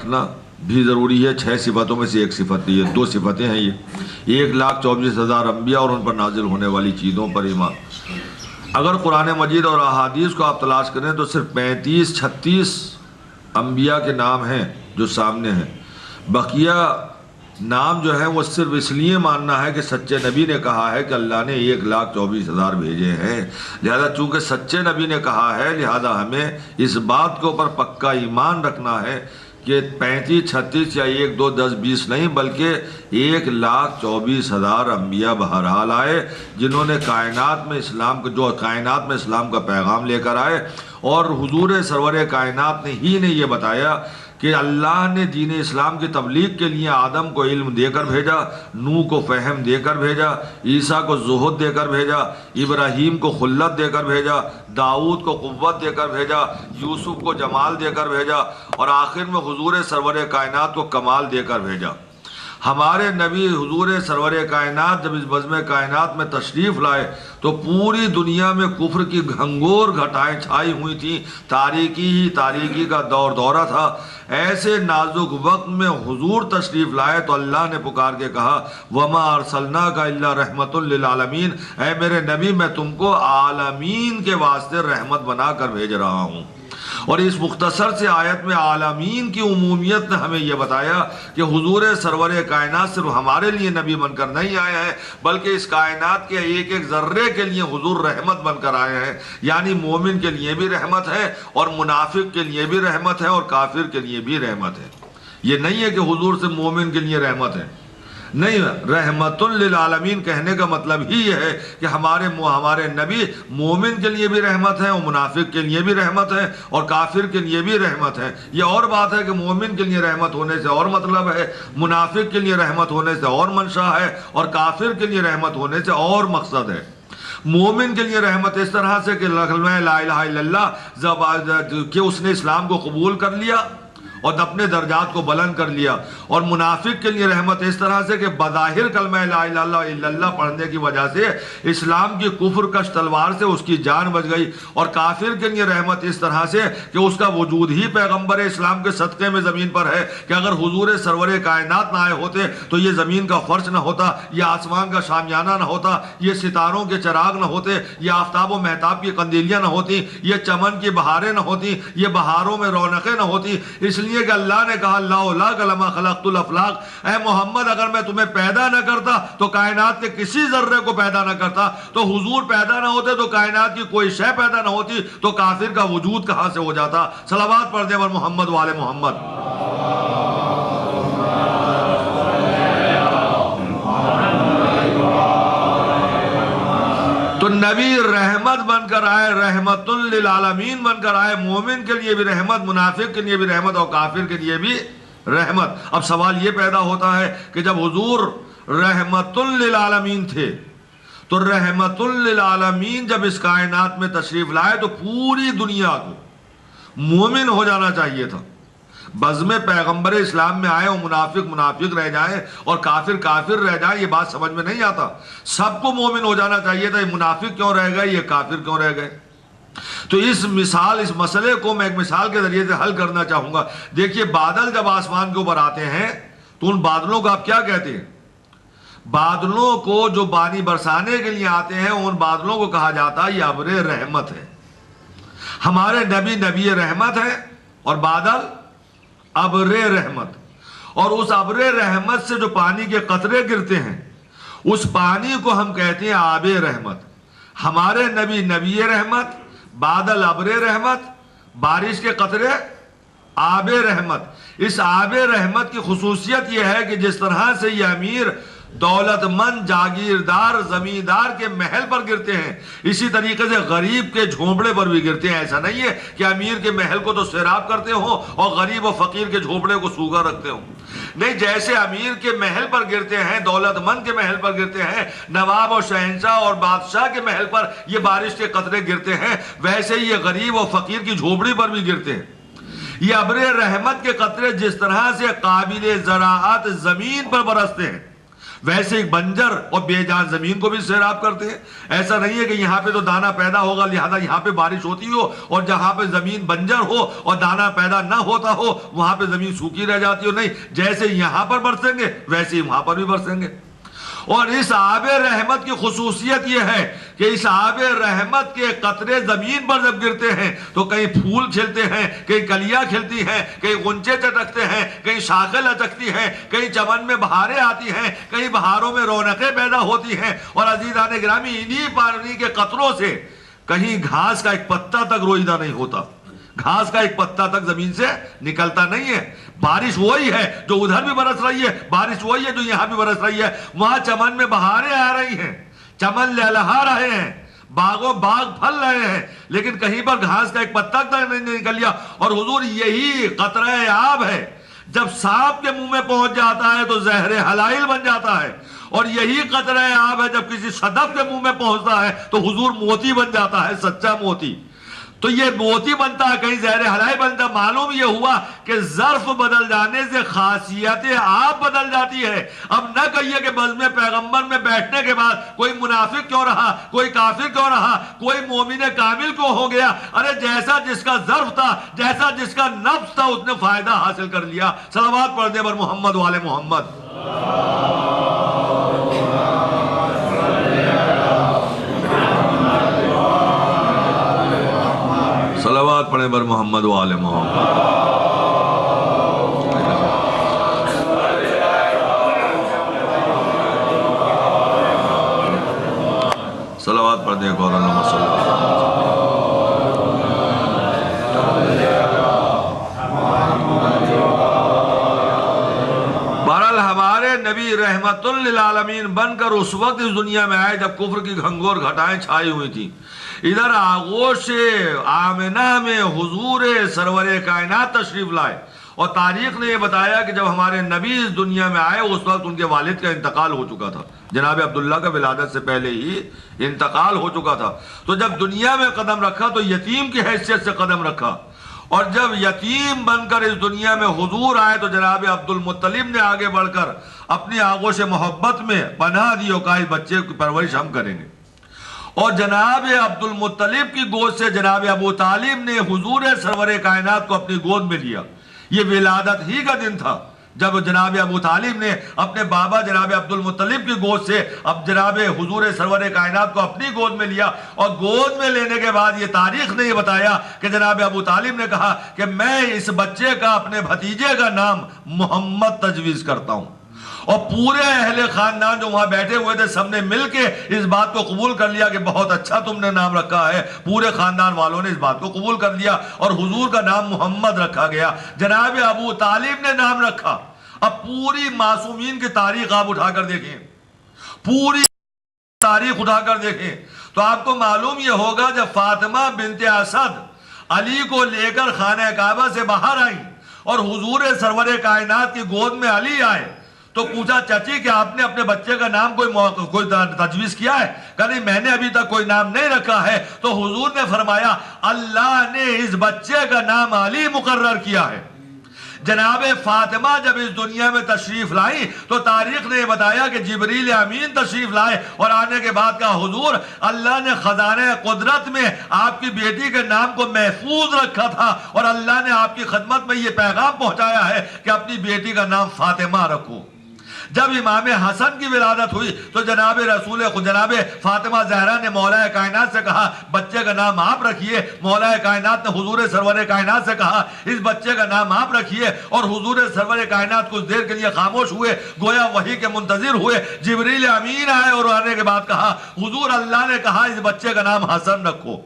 رکھنا بھی ضروری ہے۔ 6 صفتوں میں سے ایک صفت یہ 2 صفتیں ہیں۔ یہ 1,24,000 انبیاء اور ان پر نازل ہونے والی چیزوں پر ایمان۔ اگر قرآن مجید اور احادیث کو آپ تلاش کریں تو صرف 35-36 انبیاء کے نام ہیں جو سامنے ہیں۔ بقیہ نام جو ہے وہ صرف اس لیے ماننا ہے کہ سچے نبی نے کہا ہے کہ اللہ نے 1,24,000 بھیجے ہیں، لہذا چونکہ سچے نبی نے کہا ہے لہذا ہمیں اس بات کے اوپر پکا ایمان رکھنا ہے کہ 35-36 یا 1 2 10 20 نہیں بلکہ 1,24,000 انبیاء بہرحال آئے جنہوں نے کائنات میں اسلام کا پیغام لے کر آئے، اور حضور سرور کائنات نے یہ بتایا کہ اللہ نے دین اسلام کی تبلیغ کے لیے آدم کو علم دے کر بھیجا، نوح کو فہم دے کر بھیجا، عیسیٰ کو زہد دے کر بھیجا، ابراہیم کو خلت دے کر بھیجا، داؤد کو قوت دے کر بھیجا، یوسف کو جمال دے کر بھیجا، اور آخر میں حضور سرور کائنات کو کمال دے کر بھیجا۔ ہمارے نبی حضور سرور کائنات جب اس بزم کائنات میں تشریف لائے تو پوری دنیا میں کفر کی گھنگور گھٹائیں چھائی ہوئی تھیں، تاریکی کا دورہ تھا۔ ایسے نازک وقت میں حضور تشریف لائے تو اللہ نے پکار کے کہا وَمَا أَرْسَلْنَاكَ إِلَّا رَحْمَةً لِّلْعَالَمِينَ، اے میرے نبی میں تم کو عالمین کے واسطے رحمت بنا کر بھیج رہا ہوں۔ اور اس مختصر سے آیت میں عالمین کی عمومیت نے ہمیں یہ بتایا کہ حضور سرور کائنات صرف ہمارے لیے نبی بن کر نہیں آئے ہیں بلکہ اس کائنات کے ایک ایک ذرے کے لیے حضور رحمت بن کر آئے ہیں، یعنی مومن کے لیے بھی رحمت ہے اور منافق کے لیے بھی رحمت ہے اور کافر کے لیے بھی رحمت ہے۔ یہ نہیں ہے کہ حضور سے مومن کے لیے رحمت ہے، نہیں، رحمت للعالمین کہنے کا مطلب ہی یہ ہے کہ ہمارے نبی مومن کے لیے بھی رحمت ہے اور منافق کے لیے بھی رحمت ہے اور کافر کے لیے بھی رحمت ہے۔ یہ اور بات ہے کہ مومن کے لیے رحمت ہونے سے اور مطلب ہے، منافق کے لیے رحمت ہونے سے اور منشا ہے، اور کافر کے لیے رحمت ہونے سے اور مقصد ہے۔ مومن کے لیے رحمت اس طرح سے کہ کلمہ لا الہ الا اللہ کہ اس نے اسلام کو قبول کر لیا اور اپنے درجات کو بلند کر لیا، اور منافق کے لیے رحمت اس طرح سے کہ بظاہر کلمہ لا الہ الا اللہ پڑھنے کی وجہ سے اسلام کی کفر کش تلوار سے اس کی جان بچ گئی، اور کافر کے لیے رحمت اس طرح سے کہ اس کا وجود ہی پیغمبر اسلام کے صدقے میں زمین پر ہے کہ اگر حضور سرور کائنات نہ آئے ہوتے تو یہ زمین کا فرش نہ ہوتا، یہ آسمان کا شامیانہ نہ ہوتا، یہ ستاروں کے چراغ نہ ہوتے، یہ آفتاب و مہتاب کی قندیلیاں نہ ہوتی، یہ چمن کی بہاریں نہ ہوتی، یہ بہاروں میں رونقیں نہ ہوتی۔ اس لیے کہ اللہ نے کہا لولا لما خلقت الافلاق، اے محمد اگر میں تمہیں پیدا نہ کرتا تو کائنات کے کسی ذرے کو پیدا نہ کرتا، تو حضور پیدا نہ ہوتے تو کائنات کی کوئی شے پیدا نہ ہوتی، تو کافر کا وجود کہاں سے ہو جاتا؟ صلوات پڑھ دیں پر محمد وآل محمد۔ تو نبی رحمت بن کر آئے، رحمت للعالمین بن کر آئے، مومن کے لیے بھی رحمت، منافق کے لیے بھی رحمت اور کافر کے لیے بھی رحمت۔ اب سوال یہ پیدا ہوتا ہے کہ جب حضور رحمت للعالمین تھے تو رحمت للعالمین جب اس کائنات میں تشریف لائے تو پوری دنیا کو مومن ہو جانا چاہیے تھا۔ بزم پیغمبر اسلام میں آئے اور منافق رہ جائیں اور کافر رہ جائیں، یہ بات سمجھ میں نہیں آتا۔ سب کو مومن ہو جانا چاہیے تھا، یہ منافق کیوں رہ گئے، یہ کافر کیوں رہ گئے؟ تو اس مسئلے کو میں ایک مثال کے ذریعے سے حل کرنا چاہوں گا۔ دیکھیے بادل جب آسمان کے اوپر آتے ہیں تو ان بادلوں کو آپ کیا کہتے ہیں؟ بادلوں کو جو پانی برسانے کے لیے آتے ہیں ان بادلوں کو کہا جاتا ہے یہ ابر رحمت ہے۔ ہمارے نبی رحمت ہے اور بادل ابر رحمت، اور اس ابر رحمت سے جو پانی کے قطرے گرتے ہیں اس پانی کو ہم کہتے ہیں آب رحمت۔ ہمارے نبی رحمت، بادل ابر رحمت، بارش کے قطرے آب رحمت۔ اس آب رحمت کی خصوصیت یہ ہے کہ جس طرح سے یہ امیر دولت مند جاگیردار زمیندار کے محل پر گرتے ہیں اسی طریقے سے غریب کے جھونپڑے پر بھی گرتے ہیں۔ ایسا نہیں ہے کہ امیر کے محل کو تو سیراب کرتے ہوں اور غریب و فقیر کے جھونپڑے کو سوکھا رکھتے ہوں، نہیں، جیسے امیر کے محل پر گرتے ہیں، دولت مند کے محل پر گرتے ہیں، نواب اور شہنشاہ اور بادشاہ کے محل پر یہ بارش کے قطرے گرتے ہیں، ویسے ہی یہ غریب و فقیر کی جھونپڑی پر بھی گرتے ہیں۔ یہ ابر رحمت کے قطرے جس طرح سے قابل زراعت زمین پر برستے ہیں ویسے ایک بنجر اور بے جان زمین کو بھی سیراب کرتے ہیں۔ ایسا نہیں ہے کہ یہاں پہ تو دانا پیدا ہوگا لہذا یہاں پہ بارش ہوتی ہو، اور جہاں پہ زمین بنجر ہو اور دانا پیدا نہ ہوتا ہو وہاں پہ زمین سوکھی رہ جاتی ہو۔ نہیں، جیسے یہاں پر برسیں گے ویسے ہی وہاں پر بھی برسیں گے۔ اور اس آب رحمت کی خصوصیت یہ ہے کہ اس آب رحمت کے قطرے زمین پر جب گرتے ہیں تو کہیں پھول کھلتے ہیں، کہیں کلیاں کھلتی ہیں، کہیں غنچے چٹکتے ہیں، کہیں شاخیں لچکتی ہیں، کہیں چمن میں بہاریں آتی ہیں، کہیں بہاروں میں رونقیں پیدا ہوتی ہیں۔ اور عزیزان گرامی، انہی پانی کے قطروں سے کہیں گھاس کا ایک پتا تک روئیدہ نہیں ہوتا، گھاس کا ایک پتا تک زمین سے نکلتا نہیں ہے۔ بارش وہی ہے جو ادھر بھی برس رہی ہے، بارش وہی ہے جو یہاں بھی برس رہی ہے۔ وہاں چمن میں بہاریں آ رہی ہیں، چمن لہلہا رہے ہیں، باغوں باغ پھل رہے ہیں، لیکن کہیں پر گھاس کا ایک پتا تک نہیں نکلیا۔ اور حضور یہی قطرہ آب ہے، جب سانپ کے منہ میں پہنچ جاتا ہے تو زہر حلائل بن جاتا ہے، اور یہی قطرہ آب ہے جب کسی صدف کے منہ میں پہنچتا ہے تو حضور موتی بن جاتا ہے، سچا موتی۔ تو یہ موتی بنتا ہے، کہیں زہر حلائل بنتا ہے۔ معلوم یہ ہوا کہ ظرف بدل جانے سے خاصیت آب بدل جاتی ہے۔ اب نہ کہیے کہ بزم پیغمبر میں بیٹھنے کے بعد کوئی منافق کیوں رہا، کوئی کافر کیوں رہا، کوئی مومن کامل کیوں ہو گیا۔ ارے جیسا جس کا ظرف تھا، جیسا جس کا نفس تھا، اس نے فائدہ حاصل کر لیا۔ صلوات پڑھ دے بر محمد والے محمد۔ صلوات پڑھیں بر محمد و آل محمد۔ صلوات پڑھ دیں قرآن محمد صلی اللہ علیہ وسلم۔ بہرحال ہمارے نبی رحمت للعالمین بن کر اس وقت اس دنیا میں آئے جب کفر کی گھنگور گھٹائیں چھائی ہوئی تھیں۔ ادھر آغوش آمنہ میں حضور سرور کائنات تشریف لائے، اور تاریخ نے یہ بتایا کہ جب ہمارے نبی اس دنیا میں آئے اس وقت ان کے والد کا انتقال ہو چکا تھا۔ جناب عبداللہ کا ولادت سے پہلے ہی انتقال ہو چکا تھا۔ تو جب دنیا میں قدم رکھا تو یتیم کی حیثیت سے قدم رکھا، اور جب یتیم بن کر اس دنیا میں حضور آئے تو جناب عبد المطلب نے آگے بڑھ کر اپنی آغوش محبت میں پناہ دی اور کہا اس بچے کی پرورش ہم کریں گے۔ اور جناب عبد المطلب کی گود سے جناب ابو طالب نے حضور سرور کائنات کو اپنی گود میں لیا۔ یہ ولادت ہی کا دن تھا جب جناب ابو طالب نے اپنے بابا جناب عبد المطلب کی گود سے اب جناب حضور سرور کائنات کو اپنی گود میں لیا۔ اور گود میں لینے کے بعد یہ تاریخ نے یہ بتایا کہ جناب ابو طالب نے کہا کہ میں اس بچے کا اپنے بھتیجے کا نام محمد تجویز کرتا ہوں۔ اور پورے اہل خاندان جو وہاں بیٹھے ہوئے تھے سب نے مل کے اس بات کو قبول کر لیا کہ بہت اچھا تم نے نام رکھا ہے۔ پورے خاندان والوں نے اس بات کو قبول کر لیا اور حضور کا نام محمد رکھا گیا۔ جناب ابو طالب نے نام رکھا۔ اب پوری معصومین کی تاریخ آپ اٹھا کر دیکھیں، پوری تاریخ اٹھا کر دیکھیں تو آپ کو معلوم یہ ہوگا جب فاطمہ بنت اسد علی کو لے کر خانہ کعبہ سے باہر آئیں اور حضور سرور کائنات کی گود میں علی آئے تو پوچھا چچی کہ آپ نے اپنے بچے کا نام کوئی تجویز کیا ہے؟ کہا نہیں میں نے ابھی تک کوئی نام نہیں رکھا ہے۔ تو حضور نے فرمایا اللہ نے اس بچے کا نام علی مقرر کیا ہے۔ جناب فاطمہ جب اس دنیا میں تشریف لائیں تو تاریخ نے بتایا کہ جبریل امین تشریف لائے اور آنے کے بعد کہا حضور اللہ نے خزانہ قدرت میں آپ کی بیٹی کے نام کو محفوظ رکھا تھا اور اللہ نے آپ کی خدمت میں یہ پیغام پہنچایا ہے کہ اپنی بیٹی کا نام فاطمہ رکھو۔ جب امام حسن کی ولادت ہوئی تو جناب فاطمہ زہرا نے مولا کائنات سے کہا بچے کا نام آپ رکھیے۔ مولا کائنات نے حضور سرور کائنات سے کہا اس بچے کا نام آپ رکھیے، اور حضور سرور کائنات کچھ دیر کے لیے خاموش ہوئے، گویا وحی کے منتظر ہوئے۔ جبریل امین آئے اور آنے کے بعد کہا حضور اللہ نے کہا اس بچے کا نام حسن رکھو۔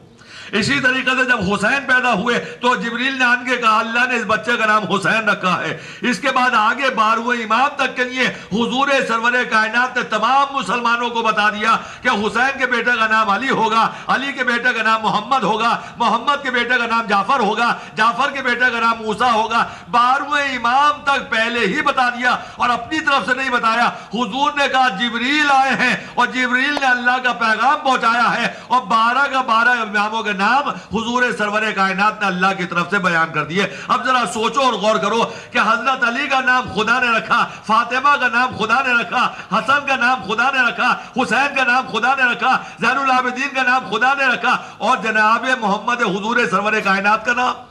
اسی طریقے سے جب حسین پیدا ہوئے تو جبریل نے آن کے کہا اللہ نے اس بچے کا نام حسین رکھا ہے۔ اس کے بعد آگے 12ویں امام تک کے لیے حضور سرور کائنات نے تمام مسلمانوں کو بتا دیا کہ حسین کے بیٹے کا نام علی ہوگا، علی کے بیٹے کا نام محمد ہوگا، محمد کے بیٹے کا نام جعفر ہوگا، جعفر کے بیٹے کا نام موسیٰ ہوگا۔ 12ویں امام تک پہلے ہی بتا دیا اور اپنی طرف سے نہیں بتایا۔ حضور نے کہا جبریل آئے ہیں اور جبریل نے اللہ کا پیغام پہنچایا ہے، اور 12 کا 12 اماموں کے نام حضور سرور کائنات نے اللہ کی طرف سے بیان کر دیے۔ اب ذرا سوچو اور غور کرو کہ حضرت علی کا نام خدا نے رکھا، فاطمہ کا نام خدا نے رکھا، حسن کا نام خدا نے رکھا، حسین کا نام خدا نے رکھا، زین العابدین کا نام خدا نے رکھا، اور جناب محمد حضور سرور کائنات کا نام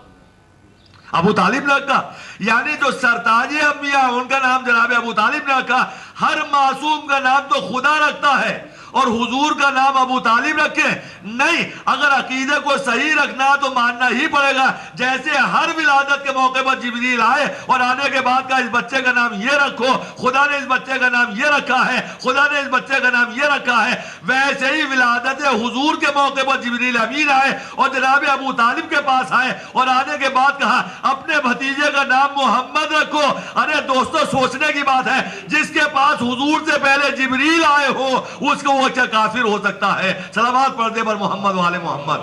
ابو طالب نے رکھا۔ یعنی جو سرتاج انبیاء ان کا نام جناب ابو طالب نے رکھا۔ ہر معصوم کا نام تو خدا رکھتا ہے اور حضور کا نام ابو طالب رکھے؟ نہیں، اگر عقیدے کو صحیح رکھنا تو ماننا ہی پڑے گا جیسے ہر ولادت کے موقع پر جبریل آئے اور آنے کے بعد کا اس بچے کا نام یہ رکھو، خدا نے اس بچے کا نام یہ رکھا ہے، خدا نے اس بچے کا نام یہ رکھا ہے، ویسے ہی ولادت حضور کے موقع پر جبریل امین آئے اور جناب ابو طالب کے پاس آئے اور آنے کے بعد کہا اپنے بھتیجے کا نام محمد رکھو۔ ارے دوستو، سوچنے کی بات ہے، جس کے پاس حضور سے پہلے جبریل آئے ہو اس کو وہ کیا کافر ہو سکتا ہے؟ صلوات پڑھ دے پر محمد والے محمد۔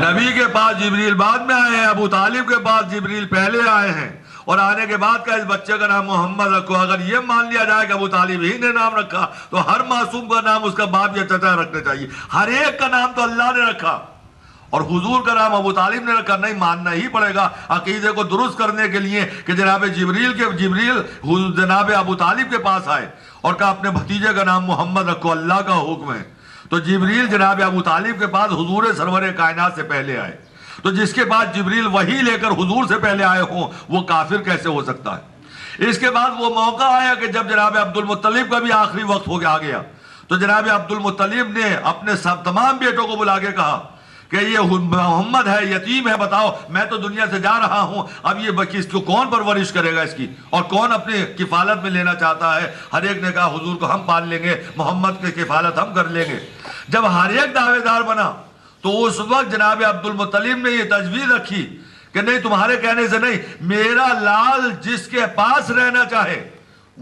نبی کے پاس جبریل بعد میں آئے ہیں، ابو طالب کے پاس جبریل پہلے آئے ہیں، اور آنے کے بعد کا اس بچے کا نام محمد رکھو۔ اگر یہ مان لیا جائے کہ ابو طالب ہی نے نام رکھا تو ہر معصوم کا نام اس کا باپ یا چچا رکھنا چاہیے۔ ہر ایک کا نام تو اللہ نے رکھا اور حضور کا نام ابو طالب نے رکھا، نہیں ماننا ہی پڑے گا عقیدے کو درست کرنے کے لیے کہ جناب جبریل جناب ابو طالب کے پاس آئے اور کہا اپنے بھتیجے کا نام محمد رکھو، اللہ کا حکم ہے۔ تو جبریل جناب ابو طالب کے پاس حضور سرور کائنات سے پہلے آئے، تو جس کے بعد جبریل وحی لے کر حضور سے پہلے آئے ہوں وہ کافر کیسے ہو سکتا ہے؟ اس کے بعد وہ موقع آیا کہ جب جناب عبد المطلب کا بھی آخری وقت ہو آ گیا، تو جناب عبد المطلب نے اپنے تمام بیٹوں کو بلا کے کہا کہ یہ محمد ہے، یتیم ہے، بتاؤ میں تو دنیا سے جا رہا ہوں، اب یہ بچی اس کو کون پرورش کرے گا اس کی، اور کون اپنی کفالت میں لینا چاہتا ہے؟ ہر ایک نے کہا حضور کو ہم پال لیں گے، محمد کی کفالت ہم کر لیں گے۔ جب ہر ایک دعوے دار بنا تو اس وقت جناب عبد المطلب نے یہ تجویز رکھی کہ نہیں، تمہارے کہنے سے نہیں، میرا لال جس کے پاس رہنا چاہے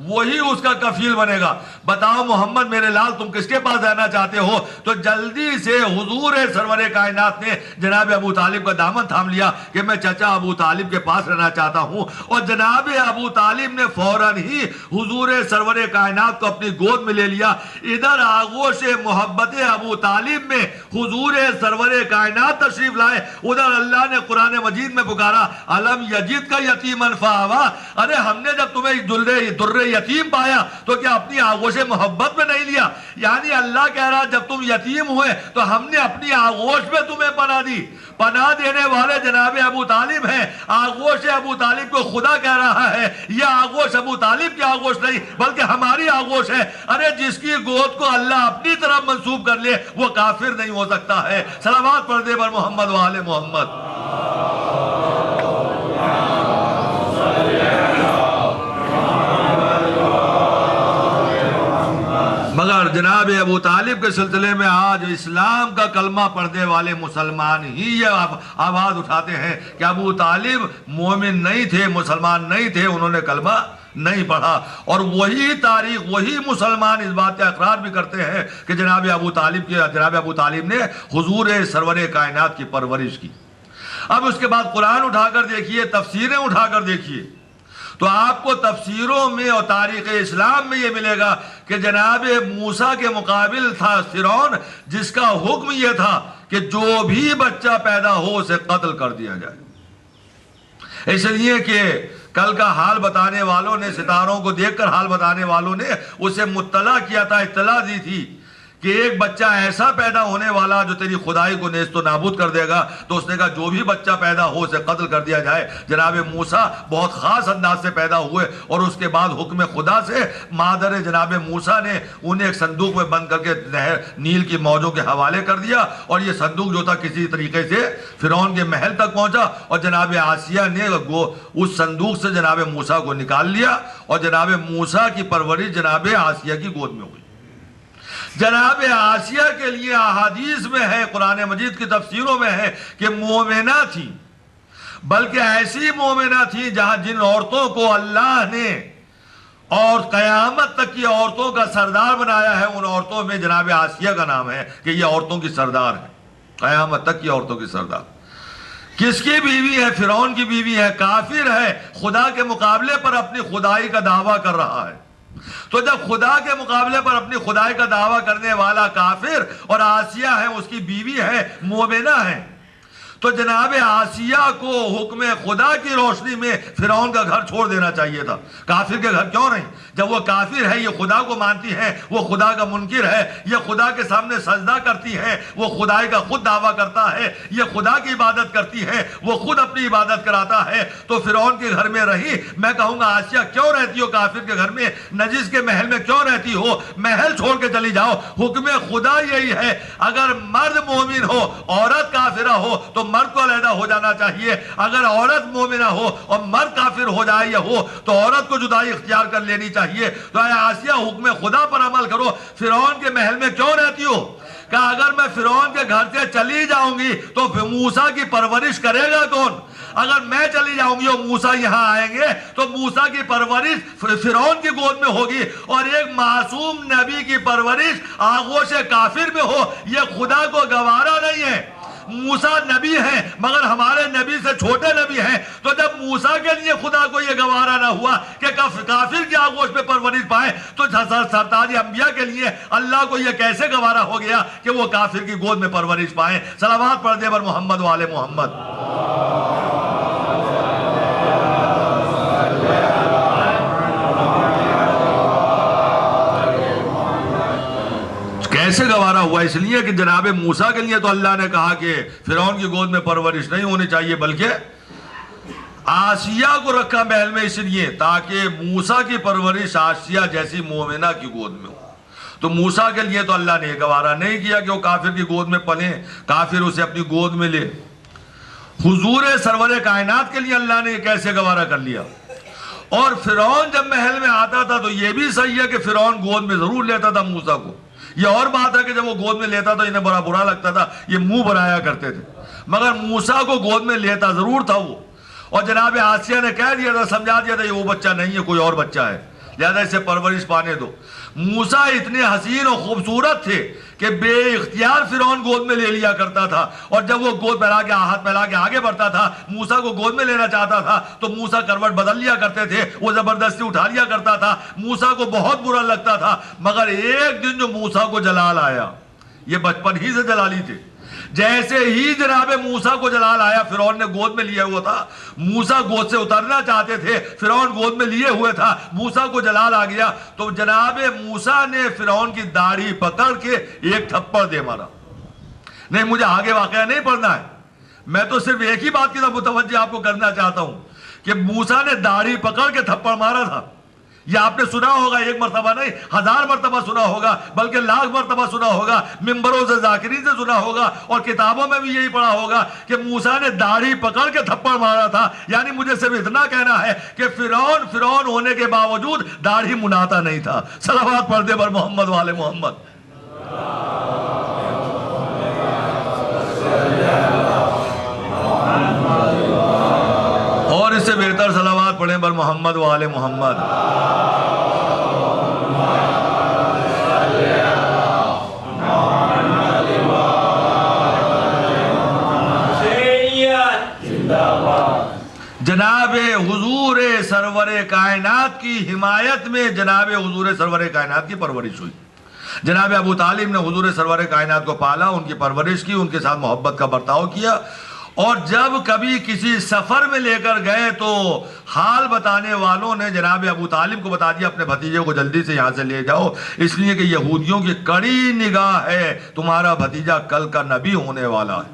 وہی اس کا کفیل بنے گا۔ بتاؤ محمد میرے لال تم کس کے پاس رہنا چاہتے ہو؟ تو جلدی سے حضور سرور کائنات نے جناب ابو طالب کا دامن تھام لیا کہ میں چچا ابو طالب کے پاس رہنا چاہتا ہوں، اور جناب ابو طالب نے فوراً ہی حضور سرور کائنات کو اپنی گود میں لے لیا۔ ادھر آغوش محبت ابو طالب میں حضور سرور کائنات تشریف لائے، ادھر اللہ نے قرآن مجید میں پکارا الم یجد کا یتیما فآویٰ۔ ارے ہم نے جب تمہیں در یتیم پایا تو کیا اپنی آغوش محبت میں نہیں لیا؟ یعنی اللہ کہہ رہا جب تم یتیم ہوئے تو ہم نے اپنی آغوش میں تمہیں پناہ دی۔ پناہ دینے والے جناب ابو طالب ہیں، آغوش ابو طالب کو خدا کہہ رہا ہے، یہ آغوش ابو طالب کی آغوش نہیں بلکہ ہماری آغوش ہے۔ ارے جس کی گود کو اللہ اپنی طرف منسوب کر لے وہ کافر نہیں ہو سکتا ہے۔ صلوات پڑھ دے پر محمد وآل محمد۔ مگر جناب ابو طالب کے سلسلے میں آج اسلام کا کلمہ پڑھنے والے مسلمان ہی یہ آواز اٹھاتے ہیں کہ ابو طالب مومن نہیں تھے، مسلمان نہیں تھے، انہوں نے کلمہ نہیں پڑھا، اور وہی تاریخ وہی مسلمان اس بات کا اقرار بھی کرتے ہیں کہ جناب ابو طالب نے حضور سرور کائنات کی پرورش کی۔ اب اس کے بعد قرآن اٹھا کر دیکھیے، تفسیریں اٹھا کر دیکھیے، تو آپ کو تفسیروں میں اور تاریخ اسلام میں یہ ملے گا کہ جناب موسیٰ کے مقابل تھا فرعون، جس کا حکم یہ تھا کہ جو بھی بچہ پیدا ہو اسے قتل کر دیا جائے، اس لیے کہ کل کا حال بتانے والوں نے، ستاروں کو دیکھ کر حال بتانے والوں نے اسے مطلع کیا تھا، اطلاع دی تھی کہ ایک بچہ ایسا پیدا ہونے والا جو تیری خدائی کو نیست و نابود کر دے گا، تو اس نے کہا جو بھی بچہ پیدا ہو اسے قتل کر دیا جائے۔ جناب موسیٰ بہت خاص انداز سے پیدا ہوئے، اور اس کے بعد حکم خدا سے مادر جناب موسیٰ نے انہیں ایک صندوق میں بند کر کے نہر نیل کی موجوں کے حوالے کر دیا، اور یہ صندوق جو تھا کسی طریقے سے فرعون کے محل تک پہنچا، اور جناب آسیہ نے اس صندوق سے جناب موسیٰ کو نکال لیا، اور جناب موسیٰ کی پرورش جناب آسیہ کی گود میں ہوئی۔ جناب آسیہ کے لیے احادیث میں ہے، قرآن مجید کی تفسیروں میں ہے کہ مومنہ تھی، بلکہ ایسی مومنہ تھی جن عورتوں کو اللہ نے اور قیامت تک کی عورتوں کا سردار بنایا ہے، ان عورتوں میں جناب آسیہ کا نام ہے کہ یہ عورتوں کی سردار ہے، قیامت تک کی عورتوں کی سردار۔ کس کی بیوی ہے؟ فرعون کی بیوی ہے، کافر ہے، خدا کے مقابلے پر اپنی خدائی کا دعویٰ کر رہا ہے۔ تو جب خدا کے مقابلے پر اپنی خدائی کا دعویٰ کرنے والا کافر اور آسیہ ہے اس کی بیوی ہے، مومنہ ہے، تو جناب آسیہ کو حکم خدا کی روشنی میں فرعون کا گھر چھوڑ دینا چاہیے تھا، کافر کے گھر کیوں نہیں؟ جب وہ کافر ہے، یہ خدا کو مانتی ہے، وہ خدا کا منکر ہے، یہ خدا کے سامنے سجدہ کرتی ہے، وہ خدائی کا خود دعویٰ کرتا ہے، یہ خدا کی عبادت کرتی ہے، وہ خود اپنی عبادت کراتا ہے، تو فرعون کے گھر میں رہی۔ میں کہوں گا آسیہ کیوں رہتی ہو کافر کے گھر میں؟ نجس کے محل میں کیوں رہتی ہو؟ محل چھوڑ کے چلی جاؤ۔ حکم خدا یہی ہے، اگر مرد مومن ہو، عورت کافرہ ہو تو مرد کو علیحدہ ہو جانا چاہیے، اگر عورت مومنہ ہو اور مرد کافر ہو جائے یا ہو تو عورت کو جدائی اختیار کر لینی چاہیے۔ تو اے آسیہ حکم خدا پر عمل کرو۔ فرعون کے محل میں کیوں رہتی ہو؟ کہا اگر میں فرعون کے گھر سے چلی جاؤں گی تو موسیٰ کی پرورش کرے گا کون؟ اگر میں چلی جاؤں گی اور موسیٰ یہاں آئیں گے تو موسیٰ کی پرورش فرعون کی گود میں ہوگی، اور ایک معصوم نبی کی پرورش آغوش کافر میں ہو، یہ خدا کو گوارا نہیں ہے۔ موسیٰ نبی ہیں مگر ہمارے نبی سے چھوٹے نبی ہیں، تو جب موسیٰ کے لیے خدا کو یہ گوارا نہ ہوا کہ کافر کی آغوش پہ پرورش پائے، تو سرتاج انبیاء کے لیے اللہ کو یہ کیسے گوارا ہو گیا کہ وہ کافر کی گود میں پرورش پائیں؟ صلوات پڑھ دے بر محمد و آل محمد۔ کیسے گوارا ہوا؟ اس لیے کہ جناب موسیٰ کے لیے تو اللہ نے کہا کہ فرعون کی گود میں پرورش نہیں ہونی چاہیے، بلکہ آسیہ کو رکھا محل میں اس لیے تاکہ موسیٰ کی پرورش آسیہ جیسی مومنہ کی گود میں ہو۔ تو موسیٰ کے لیے تو اللہ نے گوارا نہیں کیا کہ وہ کافر کی گود میں پلیں، کافر اسے اپنی گود میں لے۔ حضور سرور کائنات کے لیے اللہ نے یہ کیسے گوارا کر لیا؟ اور فرعون جب محل میں آتا تھا تو یہ بھی صحیح ہے کہ فرعون گود میں ضرور لیتا تھا موسیٰ کو۔ یہ اور بات ہے کہ جب وہ گود میں لیتا تھا انہیں بڑا برا لگتا تھا، یہ منہ بنایا کرتے تھے، مگر موسیٰ کو گود میں لیتا ضرور تھا وہ۔ اور جناب آسیہ نے کہہ دیا تھا، سمجھا دیا تھا یہ وہ بچہ نہیں ہے، کوئی اور بچہ ہے، لہذا اسے پرورش پانے دو۔ موسیٰ اتنے حسین اور خوبصورت تھے کہ بے اختیار فرعون گود میں لے لیا کرتا تھا، اور جب وہ گود پھیلا کے ہاتھ پھیلا کے آگے بڑھتا تھا، موسیٰ کو گود میں لینا چاہتا تھا تو موسیٰ کروٹ بدل لیا کرتے تھے، وہ زبردستی اٹھا لیا کرتا تھا۔ موسیٰ کو بہت برا لگتا تھا، مگر ایک دن جو موسیٰ کو جلال آیا، یہ بچپن ہی سے جلالی تھے، جیسے ہی جناب موسیٰ کو جلال آیا، فرعون نے گود میں لیا ہوا تھا، موسیٰ گود سے اترنا چاہتے تھے، فرعون گود میں لیے ہوئے تھا، موسیٰ کو جلال آ گیا تو جناب موسیٰ نے فرعون کی داڑھی پکڑ کے ایک تھپڑ دے مارا۔ نہیں، مجھے آگے واقعہ نہیں پڑھنا ہے، میں تو صرف ایک ہی بات کی طرف متوجہ آپ کو کرنا چاہتا ہوں کہ موسیٰ نے داڑھی پکڑ کے تھپڑ مارا تھا۔ یہ آپ نے سنا ہوگا، ایک مرتبہ نہیں، 1000 مرتبہ سنا ہوگا، بلکہ لاکھ مرتبہ سنا ہوگا، منبروں سے ذاکرین سے سنا ہوگا، اور کتابوں میں بھی یہی پڑھا ہوگا کہ موسیٰ نے داڑھی پکڑ کے تھپڑ مارا تھا۔ یعنی مجھے صرف اتنا کہنا ہے کہ فرعون ہونے کے باوجود داڑھی مناتا نہیں تھا۔ صلوات پڑھ دے بر محمد و آل محمد۔ اور اس سے بہتر صلوات پڑھیں بر محمد و آل محمد۔ جناب حضور سرور کائنات کی حمایت میں جناب حضور سرور کائنات کی پرورش ہوئی۔ جناب ابو طالب نے حضور سرور کائنات کو پالا، ان کی پرورش کی، ان کے ساتھ محبت کا برتاؤ کیا، اور جب کبھی کسی سفر میں لے کر گئے تو حال بتانے والوں نے جناب ابو طالب کو بتا دیا اپنے بھتیجے کو جلدی سے یہاں سے لے جاؤ، اس لیے کہ یہودیوں کی کڑی نگاہ ہے، تمہارا بھتیجا کل کا نبی ہونے والا ہے،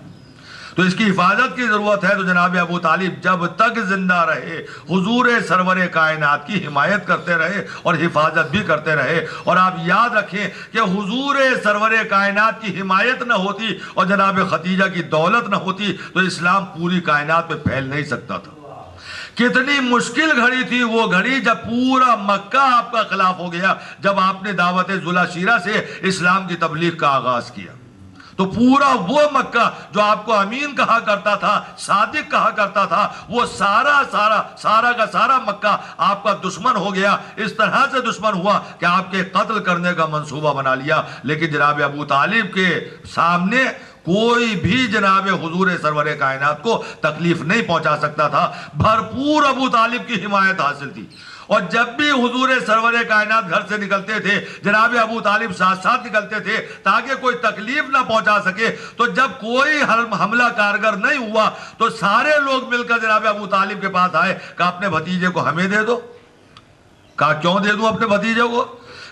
تو اس کی حفاظت کی ضرورت ہے۔ تو جناب ابو طالب جب تک زندہ رہے حضور سرور کائنات کی حمایت کرتے رہے اور حفاظت بھی کرتے رہے۔ اور آپ یاد رکھیں کہ حضور سرور کائنات کی حمایت نہ ہوتی اور جناب خدیجہ کی دولت نہ ہوتی تو اسلام پوری کائنات میں پھیل نہیں سکتا تھا۔ کتنی مشکل گھڑی تھی وہ گھڑی جب پورا مکہ آپ کا خلاف ہو گیا، جب آپ نے دعوت ذوالعشیرہ سے اسلام کی تبلیغ کا آغاز کیا، تو پورا وہ مکہ جو آپ کو امین کہا کرتا تھا، صادق کہا کرتا تھا، وہ سارا کا سارا مکہ آپ کا دشمن ہو گیا۔ اس طرح سے دشمن ہوا کہ آپ کے قتل کرنے کا منصوبہ بنا لیا، لیکن جناب ابو طالب کے سامنے کوئی بھی جناب حضور سرور کائنات کو تکلیف نہیں پہنچا سکتا تھا۔ بھرپور ابو طالب کی حمایت حاصل تھی، اور جب بھی حضور سرور کائنات گھر سے نکلتے تھے جناب ابو طالب ساتھ ساتھ نکلتے تھے تاکہ کوئی تکلیف نہ پہنچا سکے۔ تو جب کوئی حملہ کارگر نہیں ہوا تو سارے لوگ مل کر جناب ابو طالب کے پاس آئے، کہا اپنے بھتیجے کو ہمیں دے دو۔ کہا کیوں دے دوں اپنے بھتیجے کو؟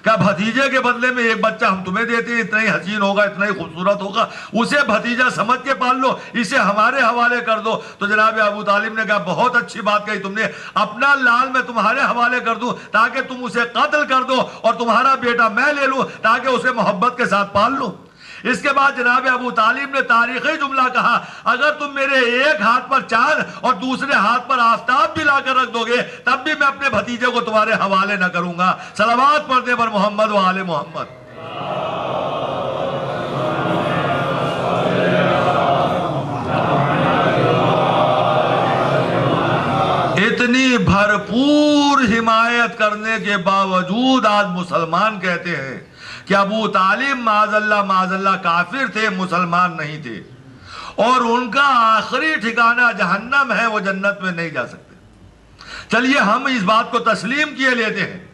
کہا بھتیجے کے بدلے میں ایک بچہ ہم تمہیں دیتے ہیں، اتنا ہی حسین ہوگا، اتنا ہی خوبصورت ہوگا، اسے بھتیجا سمجھ کے پال لو، اسے ہمارے حوالے کر دو۔ تو جناب ابو طالب نے کہا بہت اچھی بات کہی تم نے، اپنا لال میں تمہارے حوالے کر دوں تاکہ تم اسے قتل کر دو، اور تمہارا بیٹا میں لے لوں تاکہ اسے محبت کے ساتھ پال لوں۔ اس کے بعد جناب ابو طالب نے تاریخی جملہ کہا، اگر تم میرے ایک ہاتھ پر چاند اور دوسرے ہاتھ پر آفتاب بھی لا کر رکھ دو گے تب بھی میں اپنے بھتیجے کو تمہارے حوالے نہ کروں گا۔ صلوات پڑھنے پر محمد و آل محمد۔ اتنی بھرپور حمایت کرنے کے باوجود آج مسلمان کہتے ہیں کہ ابو طالب معاذ اللہ کافر تھے، مسلمان نہیں تھے، اور ان کا آخری ٹھکانہ جہنم ہے، وہ جنت میں نہیں جا سکتے۔ چلیے ہم اس بات کو تسلیم کیے لیتے ہیں،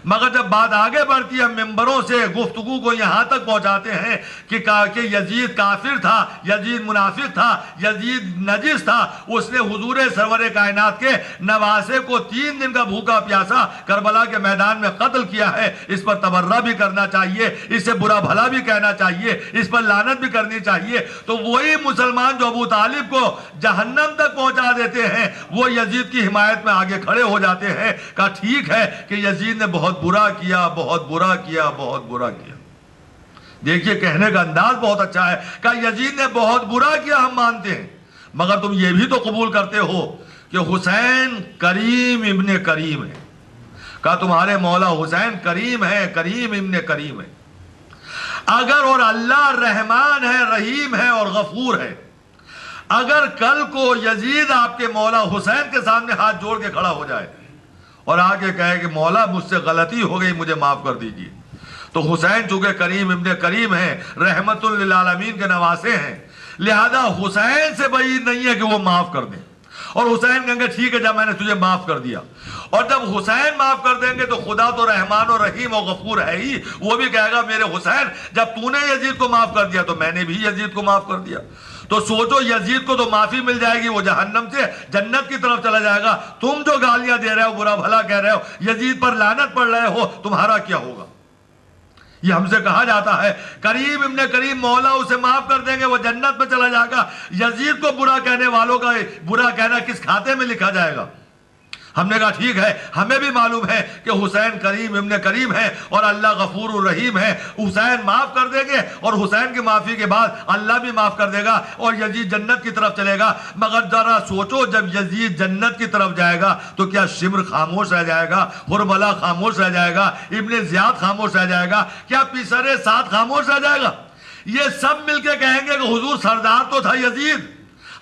مگر جب بات آگے بڑھتی ہے ممبروں سے گفتگو کو یہاں تک پہنچاتے ہیں کہ یزید کافر تھا، یزید منافق تھا، یزید نجس تھا، اس نے حضور سرور کائنات کے نواسے کو 3 دن کا بھوکا پیاسا کربلا کے میدان میں قتل کیا ہے، اس پر تبرہ بھی کرنا چاہیے، اس سے برا بھلا بھی کہنا چاہیے، اس پر لعنت بھی کرنی چاہیے۔ تو وہی مسلمان جو ابو طالب کو جہنم تک پہنچا دیتے ہیں وہ یزید کی حمایت میں آگے کھڑے ہو جاتے ہیں۔ کہا ٹھیک ہے کہ یزید نے بہت برا کیا، بہت برا کیا، بہت برا کیا۔ دیکھیے کہنے کا انداز بہت اچھا ہے، کہا یزید نے بہت برا کیا ہم مانتے ہیں، مگر تم یہ بھی تو قبول کرتے ہو کہ حسین کریم ابن کریم ہے۔ کہا تمہارے مولا حسین کریم ہے، کریم ابن کریم ہے۔ اگر اور اللہ رحمان ہے، رحیم ہے اور غفور ہے، اگر کل کو یزید آپ کے مولا حسین کے سامنے ہاتھ جوڑ کے کھڑا ہو جائے اور آگے کہے کہ مولا مجھ سے غلطی ہو گئی، مجھے معاف کر دیجیے، تو حسین چونکہ کریم ابن کریم ہیں، رحمت للعالمین کے نواسے ہیں، لہذا حسین سے بعید نہیں ہے کہ وہ معاف کر دیں۔ اور حسین کہیں گے ٹھیک ہے جب میں نے تجھے معاف کر دیا، اور جب حسین معاف کر دیں گے تو خدا تو رحمان و رحیم و غفور ہے ہی، وہ بھی کہے گا میرے حسین جب تو نے یزید کو معاف کر دیا تو میں نے بھی یزید کو معاف کر دیا۔ تو سوچو یزید کو تو معافی مل جائے گی، وہ جہنم سے جنت کی طرف چلا جائے گا، تم جو گالیاں دے رہے ہو، برا بھلا کہہ رہے ہو، یزید پر لعنت پڑھ رہے ہو، تمہارا کیا ہوگا؟ یہ ہم سے کہا جاتا ہے کریم ابن کریم مولا اسے معاف کر دیں گے، وہ جنت میں چلا جائے گا، یزید کو برا کہنے والوں کا برا کہنا کس کھاتے میں لکھا جائے گا؟ ہم نے کہا ٹھیک ہے، ہمیں بھی معلوم ہے کہ حسین کریم ابن کریم ہے اور اللہ غفور الرحیم ہے، حسین معاف کر دیں گے اور حسین کی معافی کے بعد اللہ بھی معاف کر دے گا اور یزید جنت کی طرف چلے گا۔ مگر ذرا سوچو جب یزید جنت کی طرف جائے گا تو کیا شمر خاموش رہ جائے گا، حرملہ خاموش رہ جائے گا، ابن زیاد خاموش رہ جائے گا، کیا پیسر سعد خاموش رہ جائے گا؟ یہ سب مل کے کہیں گے کہ حضور سردار تو تھا یزید،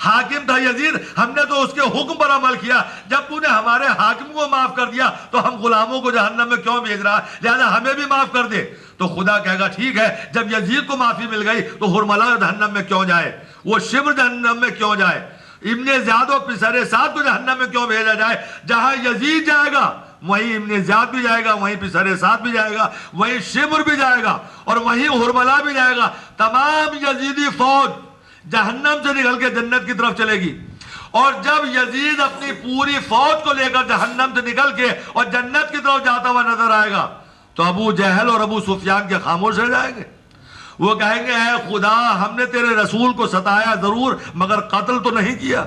حاکم تھا یزید، ہم نے تو اس کے حکم پر عمل کیا، جب تو نے ہمارے حاکم کو معاف کر دیا تو ہم غلاموں کو جہنم میں کیوں بھیج رہا ہے، لہذا ہمیں بھی معاف کر دے۔ تو خدا کہے گا ٹھیک ہے جب یزید کو معافی مل گئی تو حرملہ جہنم میں کیوں جائے، وہ شمر جہنم میں کیوں جائے، ابن زیاد و پسر سعد کو جہنم میں کیوں بھیجا جائے؟ جہاں یزید جائے گا وہیں ابن زیاد بھی جائے گا، وہیں پسر سعد بھی جائے گا، وہیں شمر بھی جائے گا اور وہیں حرملہ بھی جائے گا۔ تمام یزیدی فوج جہنم سے نکل کے جنت کی طرف چلے گی، اور جب یزید اپنی پوری فوج کو لے کر جہنم سے نکل کے اور جنت کی طرف جاتا ہوا نظر آئے گا تو ابو جہل اور ابو سفیان کے خاموش رہ جائیں گے۔ وہ کہیں گے اے خدا ہم نے تیرے رسول کو ستایا ضرور مگر قتل تو نہیں کیا۔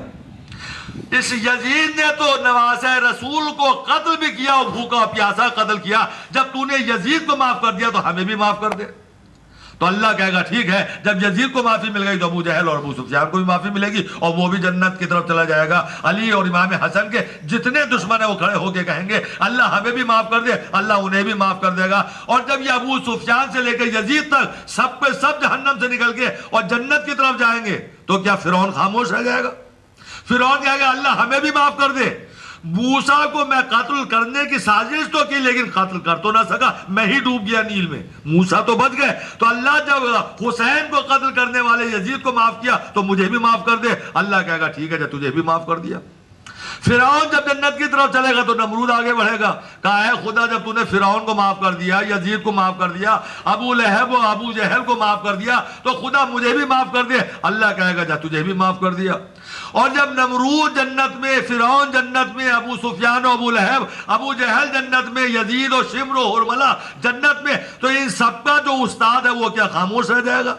اس یزید نے تو نواسہ رسول کو قتل بھی کیا اور بھوکا پیاسا قتل کیا، جب تو نے یزید کو معاف کر دیا تو ہمیں بھی معاف کر دے۔ تو اللہ کہے گا ٹھیک ہے جب یزید کو معافی مل گئی تو ابو جہل اور ابو سفیان کو بھی معافی ملے گی اور وہ بھی جنت کی طرف چلا جائے گا۔ علی اور امام حسن کے جتنے دشمن ہیں وہ کھڑے ہو کے کہیں گے اللہ ہمیں بھی معاف کر دے، اللہ انہیں بھی معاف کر دے گا۔ اور جب یہ ابو سفیان سے لے کے یزید تک سب پہ سب جہنم سے نکل کے اور جنت کی طرف جائیں گے تو کیا فرعون خاموش رہ جائے گا؟ فرعون کہے گا اللہ ہمیں بھی معاف کر دے۔ موسیٰ کو میں قتل کرنے کی سازش تو کی لیکن قتل کر تو نہ سکا، میں ہی ڈوب گیا نیل میں، موسیٰ تو بچ گئے۔ تو اللہ جب حسین کو قتل کرنے والے یزید کو معاف کیا تو مجھے بھی معاف کر دے، اللہ کہے گا ٹھیک ہے جب تجھے بھی معاف کر دیا۔ فرعون جب جنت کی طرف چلے گا تو نمرود آگے بڑھے گا، کہا ہے خدا جب تو نے فرعون کو معاف کر دیا، یزید کو معاف کر دیا، ابو لہب و ابو جہل کو معاف کر دیا تو خدا مجھے بھی معاف کر دے، اللہ کہے گا جب تجھے بھی معاف کر دیا۔ اور جب نمرود جنت میں، فرعون جنت میں، ابو سفیان و ابو لہب، ابو جہل جنت میں، یزید و شمر و حرملہ جنت میں، تو ان سب کا جو استاد ہے وہ کیا خاموش رہ جائے گا؟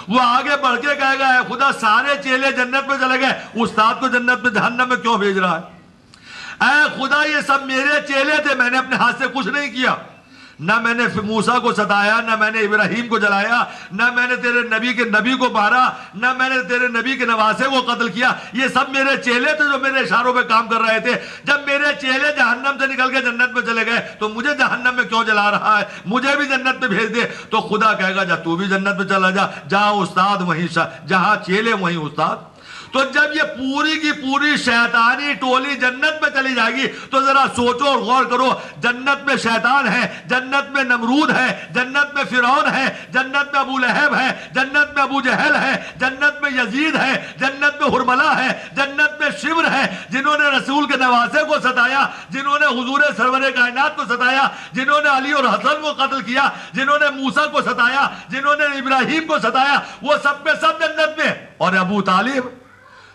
وہ آگے بڑھ کے کہے گا اے خدا سارے چیلے جنت میں چلے گئے، استاد کو جنت میں جہنم میں کیوں بھیج رہا ہے؟ اے خدا یہ سب میرے چیلے تھے، میں نے اپنے ہاتھ سے کچھ نہیں کیا، نہ میں نے موسیٰ کو ستایا، نہ میں نے ابراہیم کو جلایا، نہ میں نے تیرے نبی کے نبی کو مارا، نہ میں نے تیرے نبی کے نواسے کو قتل کیا، یہ سب میرے چیلے تھے جو میرے اشاروں پہ کام کر رہے تھے۔ جب میرے چیلے جہنم سے نکل کے جنت میں چلے گئے تو مجھے جہنم میں کیوں جلا رہا ہے؟ مجھے بھی جنت میں بھیج دے۔ تو خدا کہے گا جا تو بھی جنت میں چلا جا، جہاں استاد وہیں جہاں چیلے وہیں استاد۔ تو جب یہ پوری کی پوری شیطانی ٹولی جنت میں چلی جائے گی تو ذرا سوچو اور غور کرو، جنت میں شیطان ہے، جنت میں نمرود ہے، جنت میں فرعون ہے، جنت میں ابو لہب ہے، جنت میں ابو جہل ہے، جنت میں یزید ہے، جنت میں حرملہ ہے، جنت میں شمر ہے، جنہوں نے رسول کے نواسے کو ستایا، جنہوں نے حضور سرور کائنات کو ستایا، جنہوں نے علی اور حسن کو قتل کیا، جنہوں نے موسیٰ کو ستایا، جنہوں نے ابراہیم کو ستایا، وہ سب پہ سب جنت میں۔ اور ابو طالب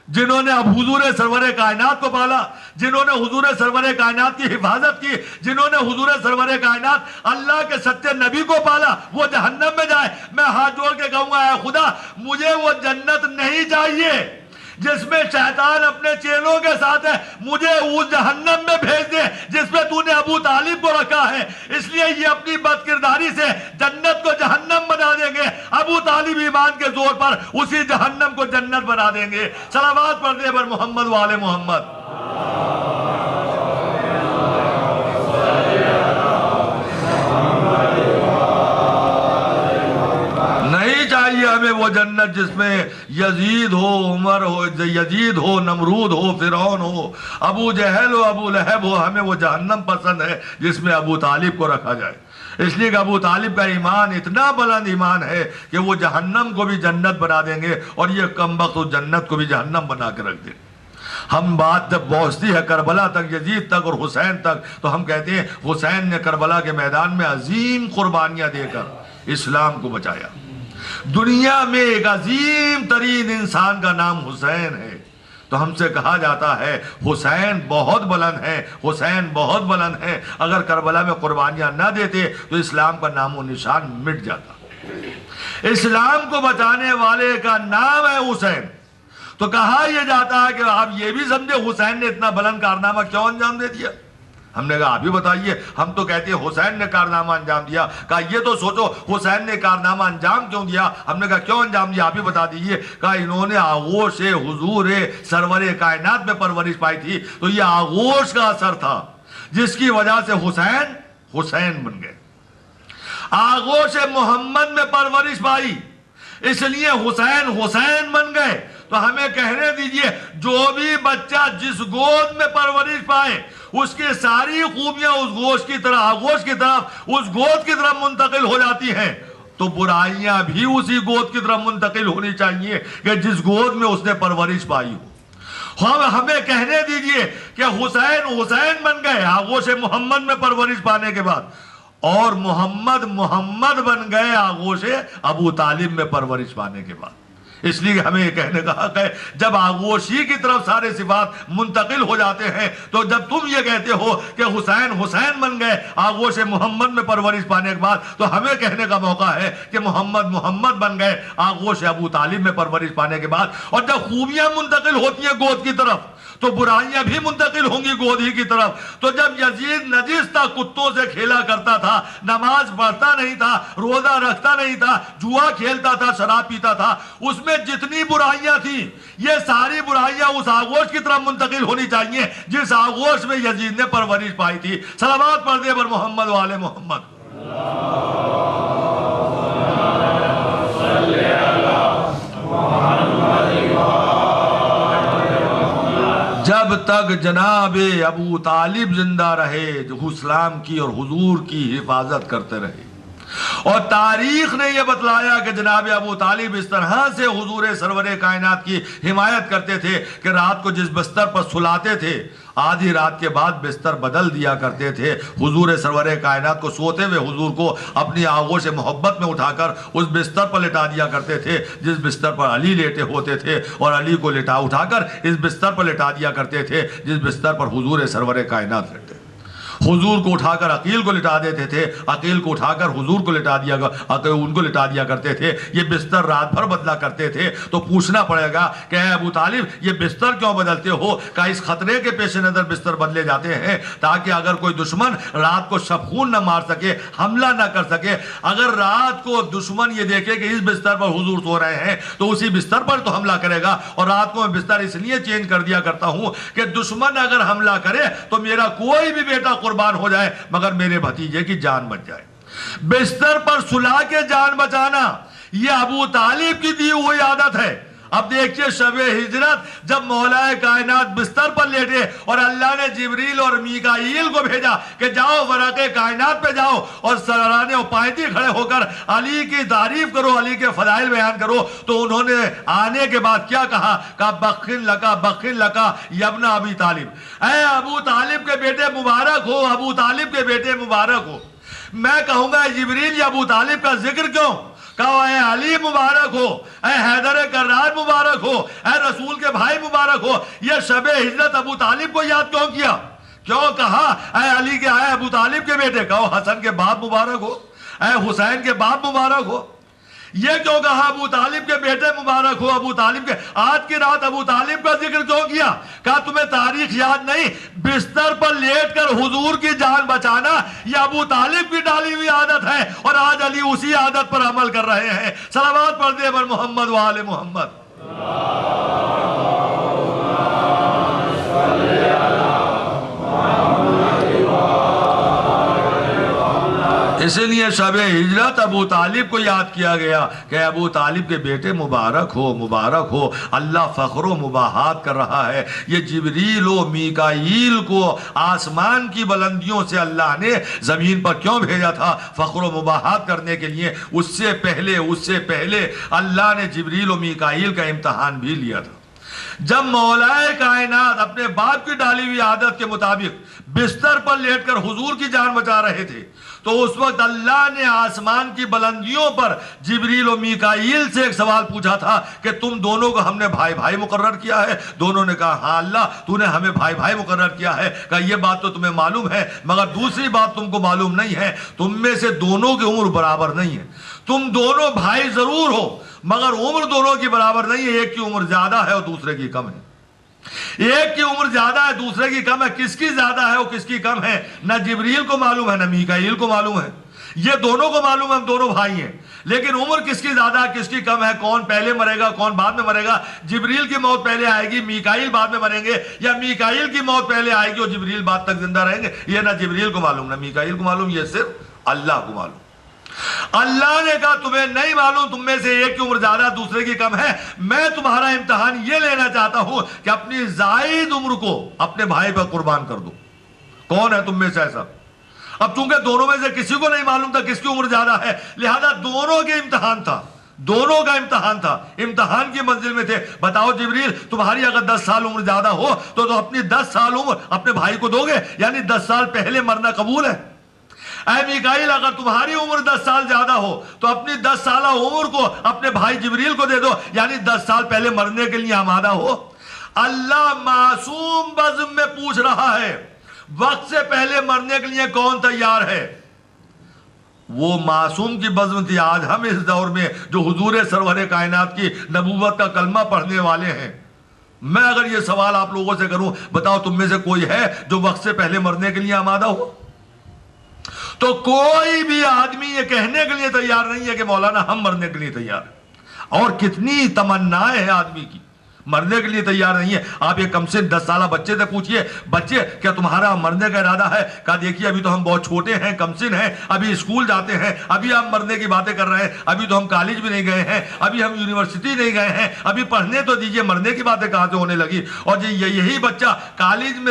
جنہوں نے اب حضور سرور کائنات کو پالا، جنہوں نے حضور سرور کائنات کی حفاظت کی، جنہوں نے حضور سرور کائنات اللہ کے سچے نبی کو پالا، وہ جہنم میں جائے۔ میں ہاتھ جوڑ کے کہوں گا اے خدا مجھے وہ جنت نہیں چاہیے جس میں شیطان اپنے چیلوں کے ساتھ ہے، مجھے اس جہنم میں بھیج دے جس میں تو نے ابو طالب کو رکھا ہے۔ اس لیے یہ اپنی بد کرداری سے جنت کو جہنم بنا دیں گے، ابو طالب ایمان کے زور پر اسی جہنم کو جنت بنا دیں گے۔ صلوات پڑھ دے پر محمد و آل محمد۔ ہمیں وہ جنت جس میں یزید ہو، عمر ہو، یزید ہو، نمرود ہو، فرعون ہو، ابو جہل ہو، ابو لہب ہو، ہمیں وہ جہنم پسند ہے جس میں ابو طالب کو رکھا جائے۔ اس لیے کہ ابو طالب کا ایمان اتنا بلند ایمان ہے کہ وہ جہنم کو بھی جنت بنا دیں گے اور یہ کمبخت و جنت کو بھی جہنم بنا کے رکھ دیں۔ ہم بات جب پہنچتی ہے کربلا تک، یزید تک اور حسین تک، تو ہم کہتے ہیں حسین نے کربلا کے میدان میں عظیم قربانیاں دے کر اسلام کو بچایا۔ دنیا میں ایک عظیم ترین انسان کا نام حسین ہے، تو ہم سے کہا جاتا ہے حسین بہت بلند ہے، حسین بہت بلند ہے۔ اگر کربلا میں قربانیاں نہ دیتے تو اسلام کا نام و نشان مٹ جاتا۔ اسلام کو بچانے والے کا نام ہے حسین۔ تو کہا یہ جاتا ہے کہ آپ یہ بھی سمجھے حسین نے اتنا بلند کارنامہ کیوں انجام دے دیا؟ ہم نے کہا آپ ہی بتائیے، ہم تو کہتے ہیں حسین نے کارنامہ انجام دیا۔ کہا یہ تو سوچو حسین نے کارنامہ انجام کیوں دیا؟ ہم نے کہا کیوں انجام دیا آپ ہی بتا دیجئے۔ کہا انہوں نے آغوش حضور سرور کائنات میں پرورش پائی تھی، تو یہ آغوش کا اثر تھا جس کی وجہ سے حسین حسین بن گئے۔ آغوش محمد میں پرورش پائی اس لیے حسین حسین بن گئے۔ تو ہمیں کہنے دیجئے جو بھی بچہ جس گود میں پرورش پائے اس کی ساری خوبیاں اس گوشت کی طرح، آغوش کی طرف، اس گود کی طرف منتقل ہو جاتی ہیں، تو برائیاں بھی اسی گود کی طرف منتقل ہونی چاہیے کہ جس گود میں اس نے پرورش پائی ہو۔ ہمیں کہنے دیجئے کہ حسین حسین بن گئے آغوش محمد میں پرورش پانے کے بعد، اور محمد محمد بن گئے آغوش ابو طالب میں پرورش پانے کے بعد۔ اس لیے ہمیں یہ کہنے کا حق ہے جب آغوشی کی طرف سارے صفات منتقل ہو جاتے ہیں، تو جب تم یہ کہتے ہو کہ حسین حسین بن گئے آغوش محمد میں پرورش پانے کے بعد، تو ہمیں کہنے کا موقع ہے کہ محمد محمد بن گئے آغوش ابو طالب میں پرورش پانے کے بعد۔ اور جب خوبیاں منتقل ہوتی ہیں گود کی طرف تو برائیاں بھی منتقل ہوں گی گود ہی کی طرف۔ تو جب یزید نجس تھا، کتوں سے کھیلا کرتا تھا، نماز پڑھتا نہیں تھا، روزہ رکھتا نہیں تھا، جوا کھیلتا تھا، شراب پیتا تھا، اس میں جتنی برائیاں تھیں یہ ساری برائیاں اس آغوش کی طرف منتقل ہونی چاہیے جس آغوش میں یزید نے پرورش پائی تھی۔ صلوات پڑھ دے پر محمد و آل محمد۔ جب تک جناب ابو طالب زندہ رہے جو اسلام کی اور حضور کی حفاظت کرتے رہے، اور تاریخ نے یہ بتلایا کہ جناب ابو طالب اس طرح سے حضور سرور کائنات کی حمایت کرتے تھے کہ رات کو جس بستر پر سلاتے تھے آدھی رات کے بعد بستر بدل دیا کرتے تھے، حضور سرور کائنات کو سوتے ہوئے حضور کو اپنی آغوش محبت میں اٹھا کر اس بستر پر لٹا دیا کرتے تھے جس بستر پر علی لیٹے ہوتے تھے، اور علی کو اٹھا کر اس بستر پر لٹا دیا کرتے تھے جس بستر پر حضور سرور کائنات لیٹے۔ حضور کو اٹھا کر عقیل کو لٹا دیتے تھے، عقیل کو اٹھا کر حضور کو لٹا دیا ان کو لٹا دیا کرتے تھے۔ یہ بستر رات بھر بدلا کرتے تھے۔ تو پوچھنا پڑے گا کہ اے ابو طالب یہ بستر کیوں بدلتے ہو؟ کہ اس خطرے کے پیش نظر بستر بدلے جاتے ہیں تاکہ اگر کوئی دشمن رات کو شبخون نہ مار سکے، حملہ نہ کر سکے۔ اگر رات کو دشمن یہ دیکھے کہ اس بستر پر حضور سو رہے ہیں تو اسی بستر پر تو حملہ کرے گا، اور رات کو میں بستر اس لیے چینج کر دیا کرتا ہوں کہ دشمن اگر حملہ کرے تو میرا کوئی بھی بیٹا قربان ہو جائے مگر میرے بھتیجے کی جان بچ جائے۔ بستر پر سلا کے جان بچانا یہ ابو طالب کی دی ہوئی عادت ہے۔ اب دیکھیے شب ہجرت جب مولا کائنات بستر پر لیٹے اور اللہ نے جبریل اور میکائیل کو بھیجا کہ جاؤ ورق کائنات پہ جاؤ اور سرانے و پائنتی کھڑے ہو کر علی کی تعریف کرو، علی کے فضائل بیان کرو، تو انہوں نے آنے کے بعد کیا کہا؟ کہا بخن لکا یبن ابی طالب، اے ابو طالب کے بیٹے مبارک ہو، ابو طالب کے بیٹے مبارک ہو۔ میں کہوں گا جبریل یا ابو طالب کا ذکر کیوں؟ کہا اے علی مبارک ہو، اے حیدر کرار مبارک ہو، اے رسول کے بھائی مبارک ہو۔ یہ شب ہجرت ابو طالب کو یاد کیوں کیا؟ کیوں کہا اے علی کے، اے ابو طالب کے بیٹے؟ کہو حسن کے باپ مبارک ہو، اے حسین کے باپ مبارک ہو۔ یہ کیوں کہا ابو طالب کے بیٹے مبارک ہو، ابو طالب کے؟ آج کی رات ابو طالب کا ذکر کیوں کیا؟ کہا تمہیں تاریخ یاد نہیں؟ بستر پر لیٹ کر حضور کی جان بچانا یہ ابو طالب کی ڈالی ہوئی عادت ہے، اور آج علی اسی عادت پر عمل کر رہے ہیں۔ صلوات پڑھ دے بر محمد و آل محمد۔ اسی لیے شب ہجرت ابو طالب کو یاد کیا گیا کہ ابو طالب کے بیٹے مبارک ہو، مبارک ہو۔ اللہ فخر و مباحات کر رہا ہے۔ یہ جبریل و میکائیل کو آسمان کی بلندیوں سے اللہ نے زمین پر کیوں بھیجا تھا؟ فخر و مباحات کرنے کے لیے۔ اس سے پہلے اللہ نے جبریل و میکائیل کا امتحان بھی لیا تھا۔ جب مولا کائنات اپنے باپ کی ڈالی ہوئی عادت کے مطابق بستر پر لیٹ کر حضور کی جان بچا رہے تھے تو اس وقت اللہ نے آسمان کی بلندیوں پر جبریل و میکائیل سے ایک سوال پوچھا تھا کہ تم دونوں کو ہم نے بھائی بھائی مقرر کیا ہے؟ دونوں نے کہا ہاں اللہ تو نے ہمیں بھائی بھائی مقرر کیا ہے۔ کہا یہ بات تو تمہیں معلوم ہے مگر دوسری بات تم کو معلوم نہیں ہے، تم میں سے دونوں کی عمر برابر نہیں ہے۔ تم دونوں بھائی ضرور ہو مگر عمر دونوں کی برابر نہیں ہے، ایک کی عمر زیادہ ہے اور دوسرے کی کم ہے۔ ایک کی عمر زیادہ ہے دوسرے کی کم ہے۔ کس کی زیادہ ہے اور کس کی کم ہے نہ جبریل کو معلوم ہے نہ میکائیل کو معلوم ہے۔ یہ دونوں کو معلوم ہے ہم دونوں بھائی ہیں، لیکن عمر کس کی زیادہ ہے کس کی کم ہے، کون پہلے مرے گا کون بعد میں مرے گا، جبریل کی موت پہلے آئے گی میکائیل بعد میں مریں گے، یا میکائیل کی موت پہلے آئے گی اور جبریل بعد تک زندہ رہیں گے، یہ نہ جبریل کو معلوم نہ میکائیل کو معلوم، یہ صرف اللہ کو معلوم۔ اللہ نے کہا تمہیں نہیں معلوم، تم میں سے ایک کی عمر زیادہ دوسرے کی کم ہے، میں تمہارا امتحان یہ لینا چاہتا ہوں کہ اپنی زائد عمر کو اپنے بھائی پر قربان کر دو۔ کون ہے تم میں سے ایسا؟ اب چونکہ دونوں میں سے کسی کو نہیں معلوم تھا کس کی عمر زیادہ ہے، لہذا دونوں کے امتحان تھا، دونوں کا امتحان تھا، امتحان کی منزل میں تھے۔ بتاؤ جبریل تمہاری اگر 10 سال عمر زیادہ ہو تو اپنی 10 سال عمر اپنے بھائی کو دو گے، یعنی 10 سال پہلے مرنا قبول ہے؟ اے میکائیل اگر تمہاری عمر 10 سال زیادہ ہو تو اپنی 10 سالہ عمر کو اپنے بھائی جبریل کو دے دو، یعنی 10 سال پہلے مرنے کے لیے آمادہ ہو۔ اللہ معصوم بزم میں پوچھ رہا ہے وقت سے پہلے مرنے کے لیے کون تیار ہے؟ وہ معصوم کی بزم تھی۔ آج ہم اس دور میں جو حضور سرور کائنات کی نبوت کا کلمہ پڑھنے والے ہیں، میں اگر یہ سوال آپ لوگوں سے کروں بتاؤ تم میں سے کوئی ہے جو وقت سے پہلے مرنے کے لیے آمادہ ہو؟ تو کوئی بھی آدمی یہ کہنے کے لیے تیار نہیں ہے کہ مولانا ہم مرنے کے لیے تیار ہیں۔ اور کتنی تمنائیں ہیں آدمی کی، مرنے کے لیے تیار نہیں ہے. آپ یہ کم سے 10 سالہ بچے سے پوچھئے, بچے کیا تمہارا مرنے کا ارادہ ہے؟ کہا دیکھیے ابھی تو ہم بہت چھوٹے ہیں, کم سن ہیں, ابھی اسکول جاتے ہیں, ابھی آپ مرنے کی باتیں کر رہے ہیں, ابھی تو ہم کالج بھی نہیں گئے ہیں, ابھی ہم یونیورسٹی نہیں گئے ہیں, ابھی پڑھنے تو دیجئے, مرنے کی باتیں کہاں سے ہونے لگی؟ اور یہی بچہ کالج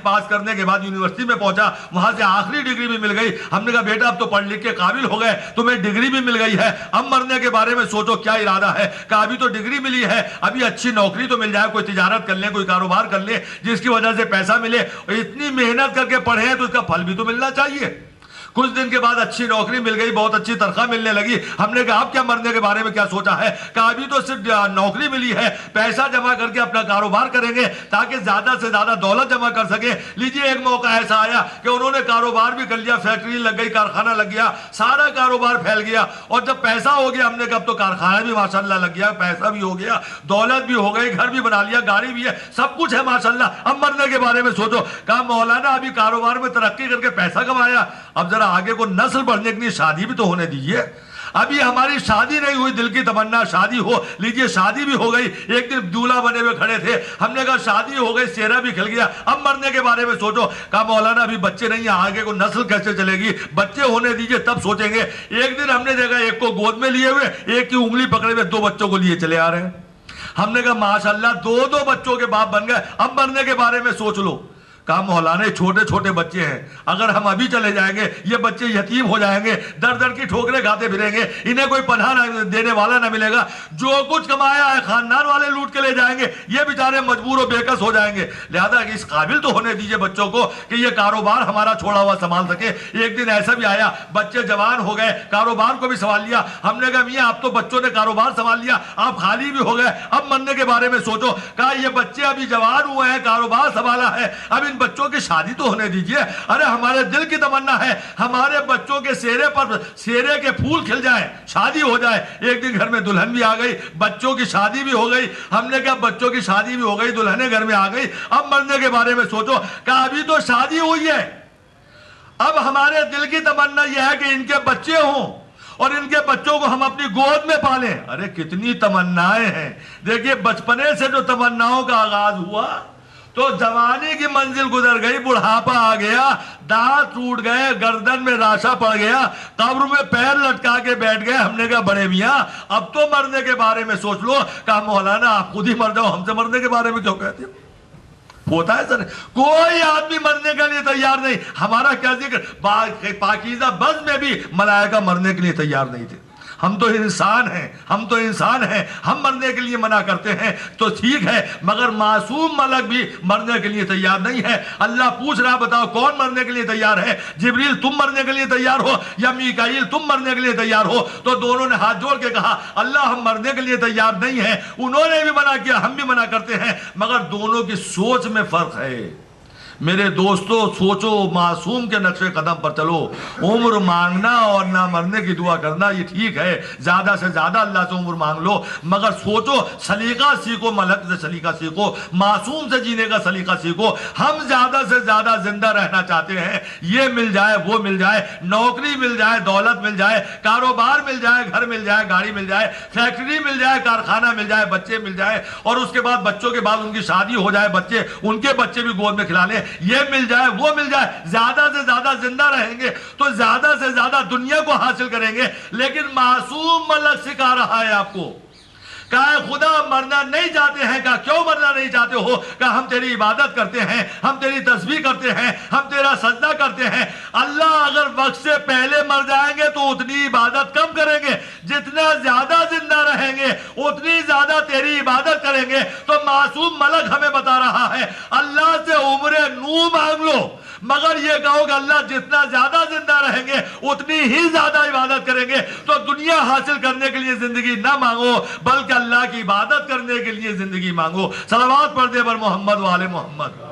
پاس کرنے کے بعد یونیورسٹی میں پہنچا, وہاں سے آخری ڈگری بھی مل گئی. ہم نے کہا بیٹا اب تو پڑھ لکھ کے قابل ہو گئے, تمہیں ڈگری بھی مل گئی ہے, اب مرنے کے بارے میں سوچو کیا ارادہ ہے؟ کہا ابھی تو ڈگری ملی ہے, ابھی اچھی نوکری تو مل جائے, کوئی تجارت کر لیں, کوئی کاروبار کر لیں جس کی وجہ سے پیسہ ملے. اتنی محنت کر کے پڑھے ہیں تو اس کا پھل بھی تو ملنا چاہیے. کچھ دن کے بعد اچھی نوکری مل گئی, بہت اچھی تنخواہ ملنے لگی. ہم نے کہا آپ کیا مرنے کے بارے میں کیا سوچا ہے؟ کہا ابھی تو صرف نوکری ملی ہے, پیسہ جمع کر کے اپنا کاروبار کریں گے تاکہ زیادہ سے زیادہ دولت جمع کر سکیں. لیجئے ایک موقع ایسا آیا کہ انہوں نے کاروبار بھی کر لیا, فیکٹری لگ گئی, کارخانہ لگ گیا, سارا کاروبار پھیل گیا. اور جب پیسہ ہو گیا, ہم نے کہا اب تو کارخانہ بھی ماشاءاللہ لگ گیا, پیسہ بھی ہو گیا, دولت بھی ہو گئی, گھر بھی بنا لیا, گاڑی بھی ہے, سب کچھ ہے ماشاءاللہ, اب مرنے کے بارے میں سوچو. کہا مولانا ابھی کاروبار میں ترقی کر کے پیسہ کمایا, اب ذرا آگے کو نسل بڑھنے کے لیے شادی بھی تو ہونے دیجیے. ابھی ہماری شادی نہیں ہوئی, دل کی تمنا شادی ہو. لیجئے شادی بھی ہو گئی, ایک دن دولہا بنے ہوئے کھڑے تھے, ہم نے کہا شادی ہو گئی, چہرہ بھی کھل گیا, اب مرنے کے بارے میں سوچو. کہا مولانا ابھی بچے نہیں ہیں, آگے کو نسل کیسے چلے گی؟ بچے ہونے دیجئے تب سوچیں گے. ایک دن ہم نے دیکھا ایک کو گود میں لیے ہوئے, ایک کی انگلی پکڑے ہوئے, 2 بچوں کو لیے چلے آ رہے ہیں. ہم نے کہا ماشاءاللہ 2 بچوں کے باپ بن گئے, اب مرنے کے بارے میں سوچ لو. کہا مولانا چھوٹے چھوٹے بچے ہیں, اگر ہم ابھی چلے جائیں گے یہ بچے یتیم ہو جائیں گے, در در کی ٹھوکریں کھاتے پھریں گے, انہیں کوئی پناہ دینے والا نہ ملے گا, جو کچھ کمایا ہے خاندان والے لوٹ کے لے جائیں گے, یہ بیچارے مجبور و بےکس ہو جائیں گے. لہذا اس قابل تو ہونے دیجئے بچوں کو کہ یہ کاروبار ہمارا چھوڑا ہوا سنبھال سکے. ایک دن ایسا بھی آیا, بچے جوان ہو گئے, کاروبار کو بھی سنبھال لیا. ہم نے کہا میاں آپ تو بچوں نے کاروبار سنبھال لیا, آپ خالی بھی ہو گئے, اب مرنے کے بارے میں سوچو. کہا یہ بچے ابھی جوان ہوئے ہیں, کاروبار سنبھالا ہے, اب ان بچوں کی شادی تو ہونے دیجئے. ارے ہمارے دل کی تمنا ہے ہمارے بچوں کے چہرے پر چہرے کے پھول کھل جائیں, شادی ہو جائے. ایک دن گھر میں دلہن بھی آ گئی, بچوں کی شادی بھی ہو گئی. ہم نے کہا بچوں کی شادی بھی ہو گئی, دلہنیں گھر میں آ گئی, اب مرنے کے بارے میں سوچو. کہا ابھی تو شادی ہوئی ہے, اب ہمارے دل کی تمنا یہ ہے کہ ان کے بچے ہوں اور ان کے بچوں کو ہم اپنی گود میں پالیں. ارے کتنی تمنائیں ہیں. دیکھیے بچپنے سے جو تمناؤں کا آغاز ہوا تو جوانی کی منزل گزر گئی, بڑھاپا آ گیا, دانت ٹوٹ گئے, گردن میں راشا پڑ گیا, قبر میں پیر لٹکا کے بیٹھ گئے. ہم نے کہا بڑے میاں اب تو مرنے کے بارے میں سوچ لو. کہا مولانا آپ خود ہی مر جاؤ, ہم سے مرنے کے بارے میں کیوں کہتے ہو؟ ہوتا ہے سر, کوئی آدمی مرنے کے لیے تیار نہیں. ہمارا کیا ذکر, پاکیزہ بز میں بھی ملائکہ مرنے کے لیے تیار نہیں تھے. ہم تو انسان ہیں, ہم مرنے کے لیے منع کرتے ہیں تو ٹھیک ہے, مگر معصوم ملک بھی مرنے کے لیے تیار نہیں ہے. اللہ پوچھ رہا بتاؤ کون مرنے کے لیے تیار ہے؟ جبریل تم مرنے کے لیے تیار ہو یا میکائیل تم مرنے کے لیے تیار ہو؟ تو دونوں نے ہاتھ جوڑ کے کہا اللہ ہم مرنے کے لیے تیار نہیں ہیں. انہوں نے بھی منع کیا, ہم بھی منع کرتے ہیں, مگر دونوں کی سوچ میں فرق ہے. میرے دوستو سوچو, معصوم کے نقش قدم پر چلو. عمر مانگنا اور نہ مرنے کی دعا کرنا یہ ٹھیک ہے, زیادہ سے زیادہ اللہ سے عمر مانگ لو, مگر سوچو سلیقہ سیکھو, ملک سے سلیقہ سیکھو, معصوم سے جینے کا سلیقہ سیکھو. ہم زیادہ سے زیادہ زندہ رہنا چاہتے ہیں, یہ مل جائے وہ مل جائے, نوکری مل جائے, دولت مل جائے, کاروبار مل جائے, گھر مل جائے, گاڑی مل جائے, فیکٹری مل جائے, کارخانہ مل جائے, بچے مل جائے, اور اس کے بعد بچوں کے بعد ان کی شادی ہو جائے, بچے ان کے بچے بھی گود میں کھلا لیں, یہ مل جائے وہ مل جائے. زیادہ سے زیادہ زندہ رہیں گے تو زیادہ سے زیادہ دنیا کو حاصل کریں گے. لیکن معصوم ملک سکھا رہا ہے آپ کو, کہا خدا مرنا نہیں چاہتے ہیں. کہا کیوں مرنا نہیں چاہتے ہو؟ کہا ہم تیری عبادت کرتے ہیں, ہم تیری تسبیح کرتے ہیں, ہم تیرا سجدہ کرتے ہیں. اللہ اگر وقت سے پہلے مر جائیں گے تو اتنی عبادت کم کریں گے, جتنا زیادہ زندہ رہیں گے اتنی زیادہ تیری عبادت کریں گے. تو معصوم ملک ہمیں بتا رہا ہے اللہ سے عمر نو مانگ لو, مگر یہ کہو کہ اللہ جتنا زیادہ زندہ رہیں گے اتنی ہی زیادہ عبادت کریں گے. تو دنیا حاصل کرنے کے لیے زندگی نہ مانگو, بلکہ اللہ کی عبادت کرنے کے لیے زندگی مانگو. صلوات پڑھ دے پر محمد و آل محمد.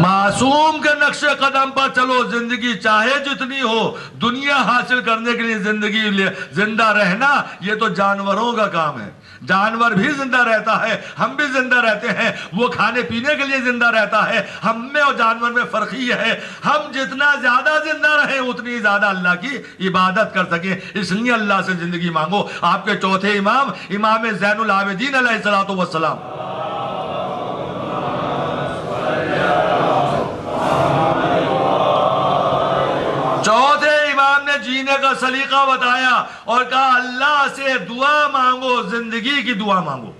معصوم کے نقش قدم پر چلو, زندگی چاہے جتنی ہو, دنیا حاصل کرنے کے لیے زندگی زندہ رہنا یہ تو جانوروں کا کام ہے. جانور بھی زندہ رہتا ہے، ہم بھی زندہ رہتے ہیں، وہ کھانے پینے کے لیے زندہ رہتا ہے۔ ہم میں اور جانور میں فرق یہ ہے، ہم جتنا زیادہ زندہ رہیں اتنی زیادہ اللہ کی عبادت کر سکیں، اس لیے اللہ سے زندگی مانگو۔ آپ کے چوتھے امام زین العابدین علیہ الصلوۃ والسلام، چوتھے امام نے جینے کا سلیقہ بتایا اور کہا اللہ سے دعا مانگو، زندگی کی دعا مانگو۔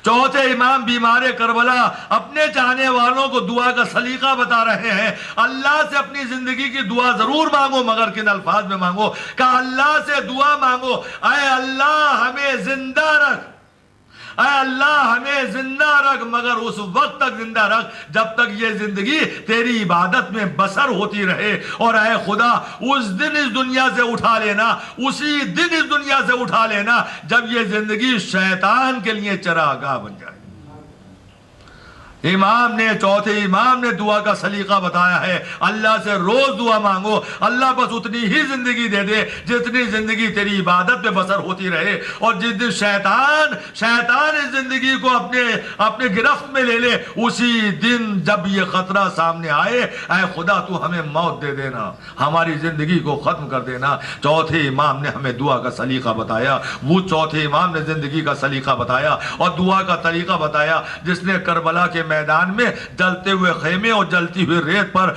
چوتھے امام بیمار کربلا اپنے چاہنے والوں کو دعا کا سلیقہ بتا رہے ہیں، اللہ سے اپنی زندگی کی دعا ضرور مانگو مگر کن الفاظ میں مانگو؟ کہا اللہ سے دعا مانگو، اے اللہ ہمیں زندہ رکھ، اے اللہ ہمیں زندہ رکھ، مگر اس وقت تک زندہ رکھ جب تک یہ زندگی تیری عبادت میں بسر ہوتی رہے، اور اے خدا اس دن اس دنیا سے اٹھا لینا، اسی دن اس دنیا سے اٹھا لینا جب یہ زندگی شیطان کے لیے چراگاہ بن جائے۔ چوتھے امام نے دعا کا سلیقہ بتایا ہے، اللہ سے روز دعا مانگو، اللہ بس اتنی ہی زندگی دے دے جتنی زندگی تیری عبادت میں بسر ہوتی رہے، اور جس دن شیطان اس زندگی کو اپنے گرفت میں لے لے، اسی دن جب یہ خطرہ سامنے آئے، اے خدا تو ہمیں موت دے دینا، ہماری زندگی کو ختم کر دینا۔ چوتھے امام نے ہمیں دعا کا سلیقہ بتایا، وہ چوتھے امام نے زندگی کا سلیقہ بتایا اور دعا کا طریقہ بتایا، جس نے کربلا کے میدان میں جلتے ہوئے خیمے اور جلتی ہوئی ریت پر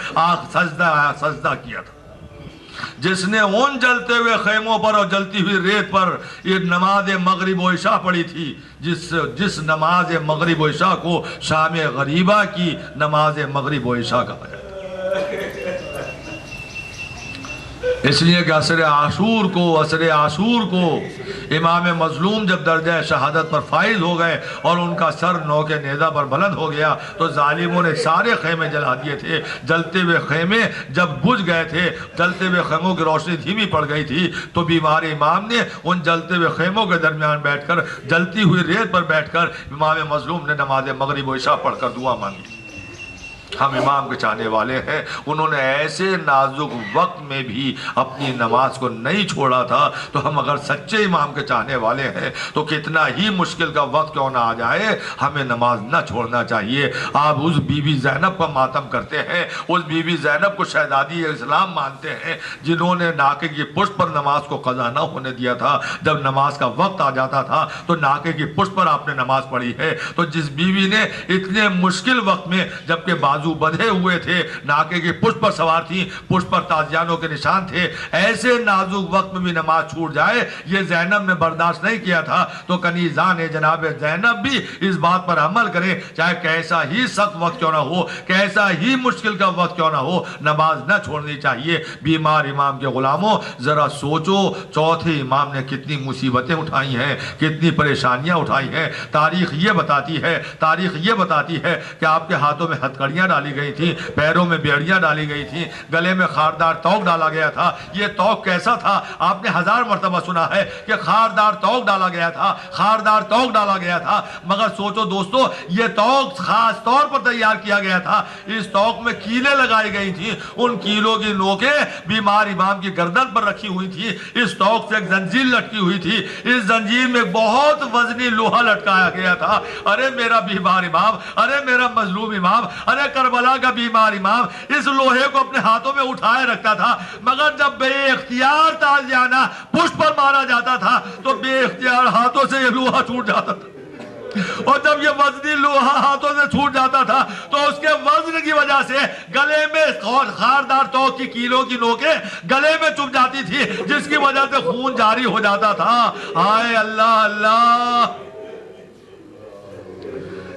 سجدہ کیا تھا، جس نے ان جلتے ہوئے خیموں پر اور جلتی ہوئی ریت پر یہ نماز مغرب و عشاء پڑھی تھی، جس نماز مغرب و عشاء کو شام غریبہ کی نماز مغرب و عشاء کہا جاتا ہے، اس لیے کہ عصر عاشور کو امام مظلوم جب درجہ شہادت پر فائز ہو گئے اور ان کا سر نوک نیزہ پر بلند ہو گیا تو ظالموں نے سارے خیمے جلا دیے تھے۔ جلتے ہوئے خیمے جب بجھ گئے تھے، جلتے ہوئے خیموں کی روشنی دھیمی پڑ گئی تھی، تو بیمار امام نے ان جلتے ہوئے خیموں کے درمیان بیٹھ کر، جلتی ہوئی ریت پر بیٹھ کر امام مظلوم نے نماز مغرب و عشاء پڑھ کر دعا مانگی۔ ہم امام کے چاہنے والے ہیں، انہوں نے ایسے نازک وقت میں بھی اپنی نماز کو نہیں چھوڑا تھا، تو ہم اگر سچے امام کے چاہنے والے ہیں تو کتنا ہی مشکل کا وقت کیوں نہ آ جائے، ہمیں نماز نہ چھوڑنا چاہیے۔ آپ اس بی بی زینب کا ماتم کرتے ہیں، اس بی بی زینب کو شہزادی اسلام مانتے ہیں، جنہوں نے ناکے کی پشت پر نماز کو قضا نہ ہونے دیا تھا۔ جب نماز کا وقت آ جاتا تھا تو ناکے کی پشت پر آپ نے نماز پڑھی ہے۔ تو جس بیوی نے اتنے مشکل وقت میں، جبکہ بازو بدھے ہوئے تھے، ناکے کی پشت پر سوار تھی، پشت پر تازیانوں کے نشان تھے، ایسے نازک وقت میں بھی نماز چھوٹ جائے، یہ زینب نے برداشت نہیں کیا تھا۔ تو کنیزان جناب زینب بھی اس بات پر عمل کریں، چاہے کیسا ہی سخت وقت کیوں نہ ہو، کیسا ہی مشکل کا وقت کیوں نہ ہو، نماز نہ چھوڑنی چاہیے۔ بیمار امام کے غلاموں، ذرا سوچو چوتھے امام نے کتنی مصیبتیں اٹھائی ہیں، کتنی پریشانیاں اٹھائی ہیں۔ تاریخ یہ بتاتی ہے کہ آپ کے ہاتھوں میں ہتھکڑیاں ڈالی گئی تھی، پیروں میں بیڑیاں ڈالی گئی تھی، گلے میں خاردار توق ڈالا گیا تھا۔ یہ توق کیسا تھا؟ آپ نے 1000 مرتبہ سنا ہے کہ خاردار توق ڈالا گیا تھا، مگر سوچو دوستو، یہ توق خاص طور پر تیار کیا گیا تھا۔ اس توق میں کیلیں لگائی گئی تھی، ان کیلوں کی نوکیں بیمار امام کی گردن پر رکھی ہوئی تھی۔ اس توق سے ایک زنجیر لٹکی ہوئی تھی، اس زنجیر میں بہت وزنی لوہا لٹکایا گیا تھا۔ ارے میرا بیمار امام، ارے میرا مظلوم امام، ارے کربلا کا بیمار امام اس لوہے کو اپنے ہاتھوں میں اٹھائے رکھتا تھا، مگر جب بے اختیار تازیانہ پشت پر مارا جاتا تھا تو بے اختیار ہاتھوں سے یہ لوہا چھوٹ جاتا تھا، اور جب یہ وزنی لوہا ہاتھوں سے چھوٹ جاتا تھا تو اس کے وزن کی وجہ سے گلے میں خاردار توق کی کیلوں کی نوکیں گلے میں چپ جاتی تھی، جس کی وجہ سے خون جاری ہو جاتا تھا۔ ہائے اللہ اللہ!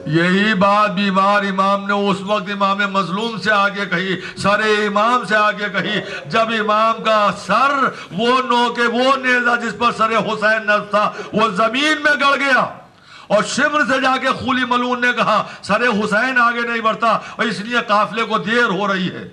یہی بات بیمار امام نے اس وقت امام مظلوم سے آگے کہی، سر امام سے آگے کہی، جب امام کا سر، وہ نوکے، وہ نیزہ جس پر سر حسین نصب تھا، وہ زمین میں گڑ گیا، اور شمر سے جا کے خولی ملعون نے کہا سر حسین آگے نہیں بڑھتا اور اس لیے قافلے کو دیر ہو رہی ہے۔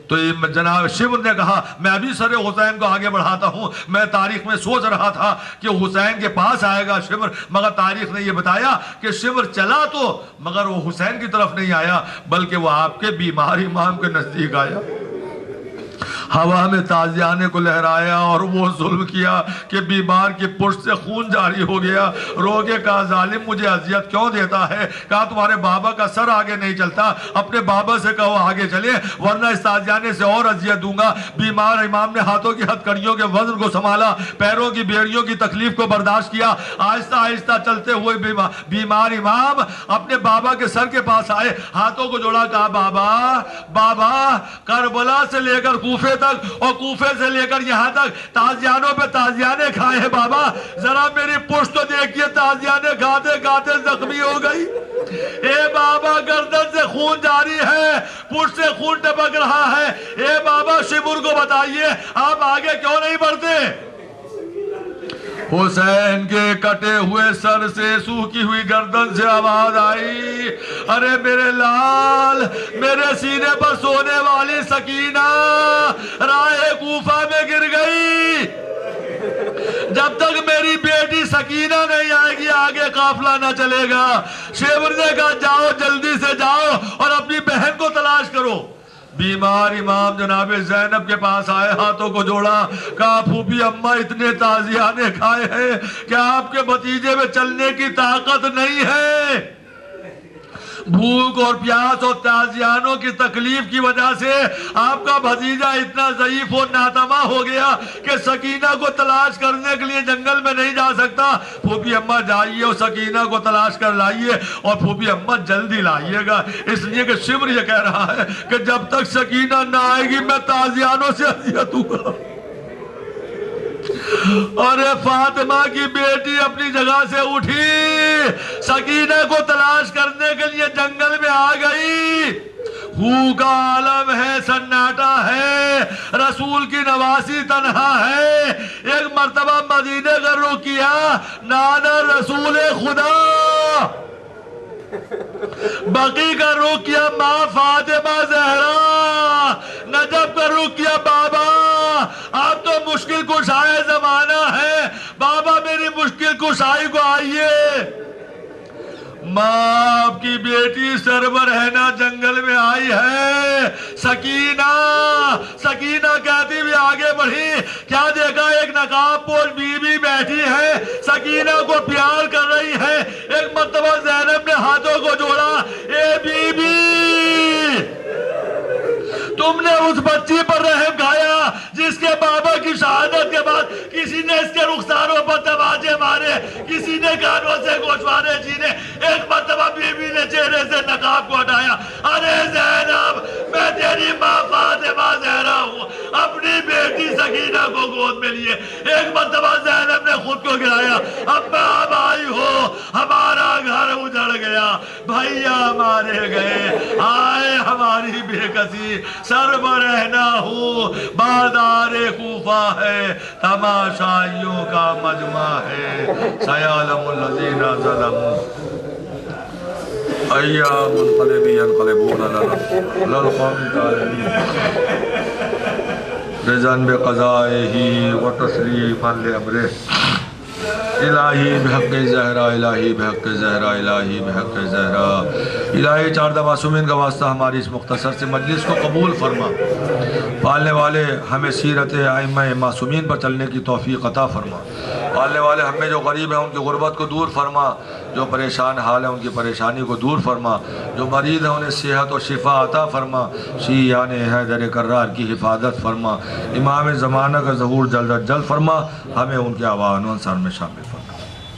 تو جناب شمر نے کہا میں ابھی سر حسین کو آگے بڑھاتا ہوں، میں تاریخ میں سوچ رہا تھا کہ حسین کے پاس آئے گا شمر، مگر تاریخ نے یہ بتایا کہ شمر چلا تو مگر وہ حسین کی طرف نہیں آیا، بلکہ وہ آپ کے بیمار امام کے نزدیک آیا۔ ہوا میں تازیانے کو لہرایا اور وہ ظلم کیا کہ بیمار کی پشت سے خون جاری ہو گیا۔ رو کے کہا ظالم مجھے اذیت کیوں دیتا ہے؟ کہا تمہارے بابا کا سر آگے نہیں چلتا، اپنے بابا سے کہو آگے چلے ورنہ اس تازیانے سے اور اذیت دوں گا۔ بیمار امام نے ہاتھوں کی ہتھکڑیوں کے وزن کو سنبھالا، پیروں کی بیڑیوں کی تکلیف کو برداشت کیا، آہستہ آہستہ چلتے ہوئے بیمار امام اپنے بابا کے سر کے پاس آئے، ہاتھوں کو جوڑا، کہا بابا کربلا سے لے کر کوفے تک اور کوفے سے لے کر یہاں تک تازیانوں پہ تازیانے کھائے ہیں بابا، ذرا میری پشت تو دیکھیے تازیانے کھاتے کھاتے زخمی ہو گئی۔ اے بابا گردن سے خون جاری ہے، پشت سے خون ٹپک رہا ہے، اے بابا شبر کو بتائیے آپ آگے کیوں نہیں بڑھتے؟ حسین کے کٹے ہوئے سر سے سوکھی ہوئی گردن سے آواز آئی، ارے میرے لال، میرے سینے پر سونے والی سکینہ راہ کوفہ میں گر گئی، جب تک میری بیٹی سکینہ نہیں آئے گی آگے قافلہ نہ چلے گا۔ شیور نے کہا جاؤ جلدی سے جاؤ اور اپنی بہن کو تلاش کرو۔ بیمار امام جناب زینب کے پاس آئے، ہاتھوں کو جوڑا، کہا پھوپھی اماں اتنے تازیانے کھائے ہیں کہ آپ کے بھتیجے میں چلنے کی طاقت نہیں ہے۔ بھوک اور پیاس اور تازیانوں کی تکلیف کی وجہ سے آپ کا بھتیجا اتنا ضعیف اور ناتما ہو گیا کہ سکینہ کو تلاش کرنے کے لیے جنگل میں نہیں جا سکتا۔ پھوپھی اماں جائیے اور سکینہ کو تلاش کر لائیے، اور پھوپھی اماں جلدی لائیے گا، اس لیے کہ شمر یہ کہہ رہا ہے کہ جب تک سکینہ نہ آئے گی میں تازیانوں سے اذیت ہوں گا۔ اور فاطمہ کی بیٹی اپنی جگہ سے اٹھی، سکینہ کو تلاش کرنے کے لیے جنگل میں آ گئی۔ خون کا عالم ہے، سناٹا ہے، رسول کی نواسی تنہا ہے۔ ایک مرتبہ مدینے کا رخ کیا، نانا رسول خدا، بقی کا رخ کیا ماں فاطمہ زہرا، نجف کا رخ کیا بابا آپ تو مشکل کشائے زمانہ ہے، بابا میری مشکل کشائی کو آئیے۔ ماں آپ کی بیٹی سرور ہے نا جنگل میں آئی ہے، سکینہ کہتی بھی آگے بڑھی، کیا دیکھا ایک نقاب پوش بی بی بیٹھی ہے، سکینہ کو پیار کر رہی ہے۔ ایک مرتبہ زینب نے ہاتھوں کو جوڑا، اے بی بی تم نے اس بچی پر رحم کھایا جس کے بابا کی شہادت کے بعد کسی نے اس کے رخساروں پر تماچے مارے، کسی نے کانوں سے گوشوارے چھینے۔ ایک مرتبہ بی بی نے چہرے سے نقاب کو ہٹایا، ارے زینب میں تیری ماں فاطمہ زہرا ہوں، اپنی بیٹی سکینہ کو گود میں لیے۔ ایک مرتبہ زینب نے خود کو گرایا، اب آپ آئی ہو، ہمارا گھر اجڑ گیا، بھائیا مارے گئے، آئے ہماری بے کسی، سر برہنہ ہوں، بازار کوفہ ہے، تماشائیوں کا مجمع ہے، سیعلم الذین ظلموا ایام منقلب ینقلبون علی القوم الظالمین رضاً بقضائہ و تسلیما لامرہ۔ الہی بحق زہرا، الہی بحق زہرا، الہی بحق زہرا، الہی چاردہ معصومین کا واسطہ ہماری اس مختصر سے مجلس کو قبول فرما، پالنے والے ہمیں سیرت ائمہ معصومین پر چلنے کی توفیق عطا فرما، پالنے والے ہمیں جو غریب ہیں ان کی غربت کو دور فرما، جو پریشان حال ہیں ان کی پریشانی کو دور فرما، جو مریض ہیں انہیں صحت و شفا عطا فرما، شیعان حیدر کرار کی حفاظت فرما، امام زمانہ کا ظہور جلد از جلد فرما، ہمیں ان کے آوان و انصار میں شامل فرما۔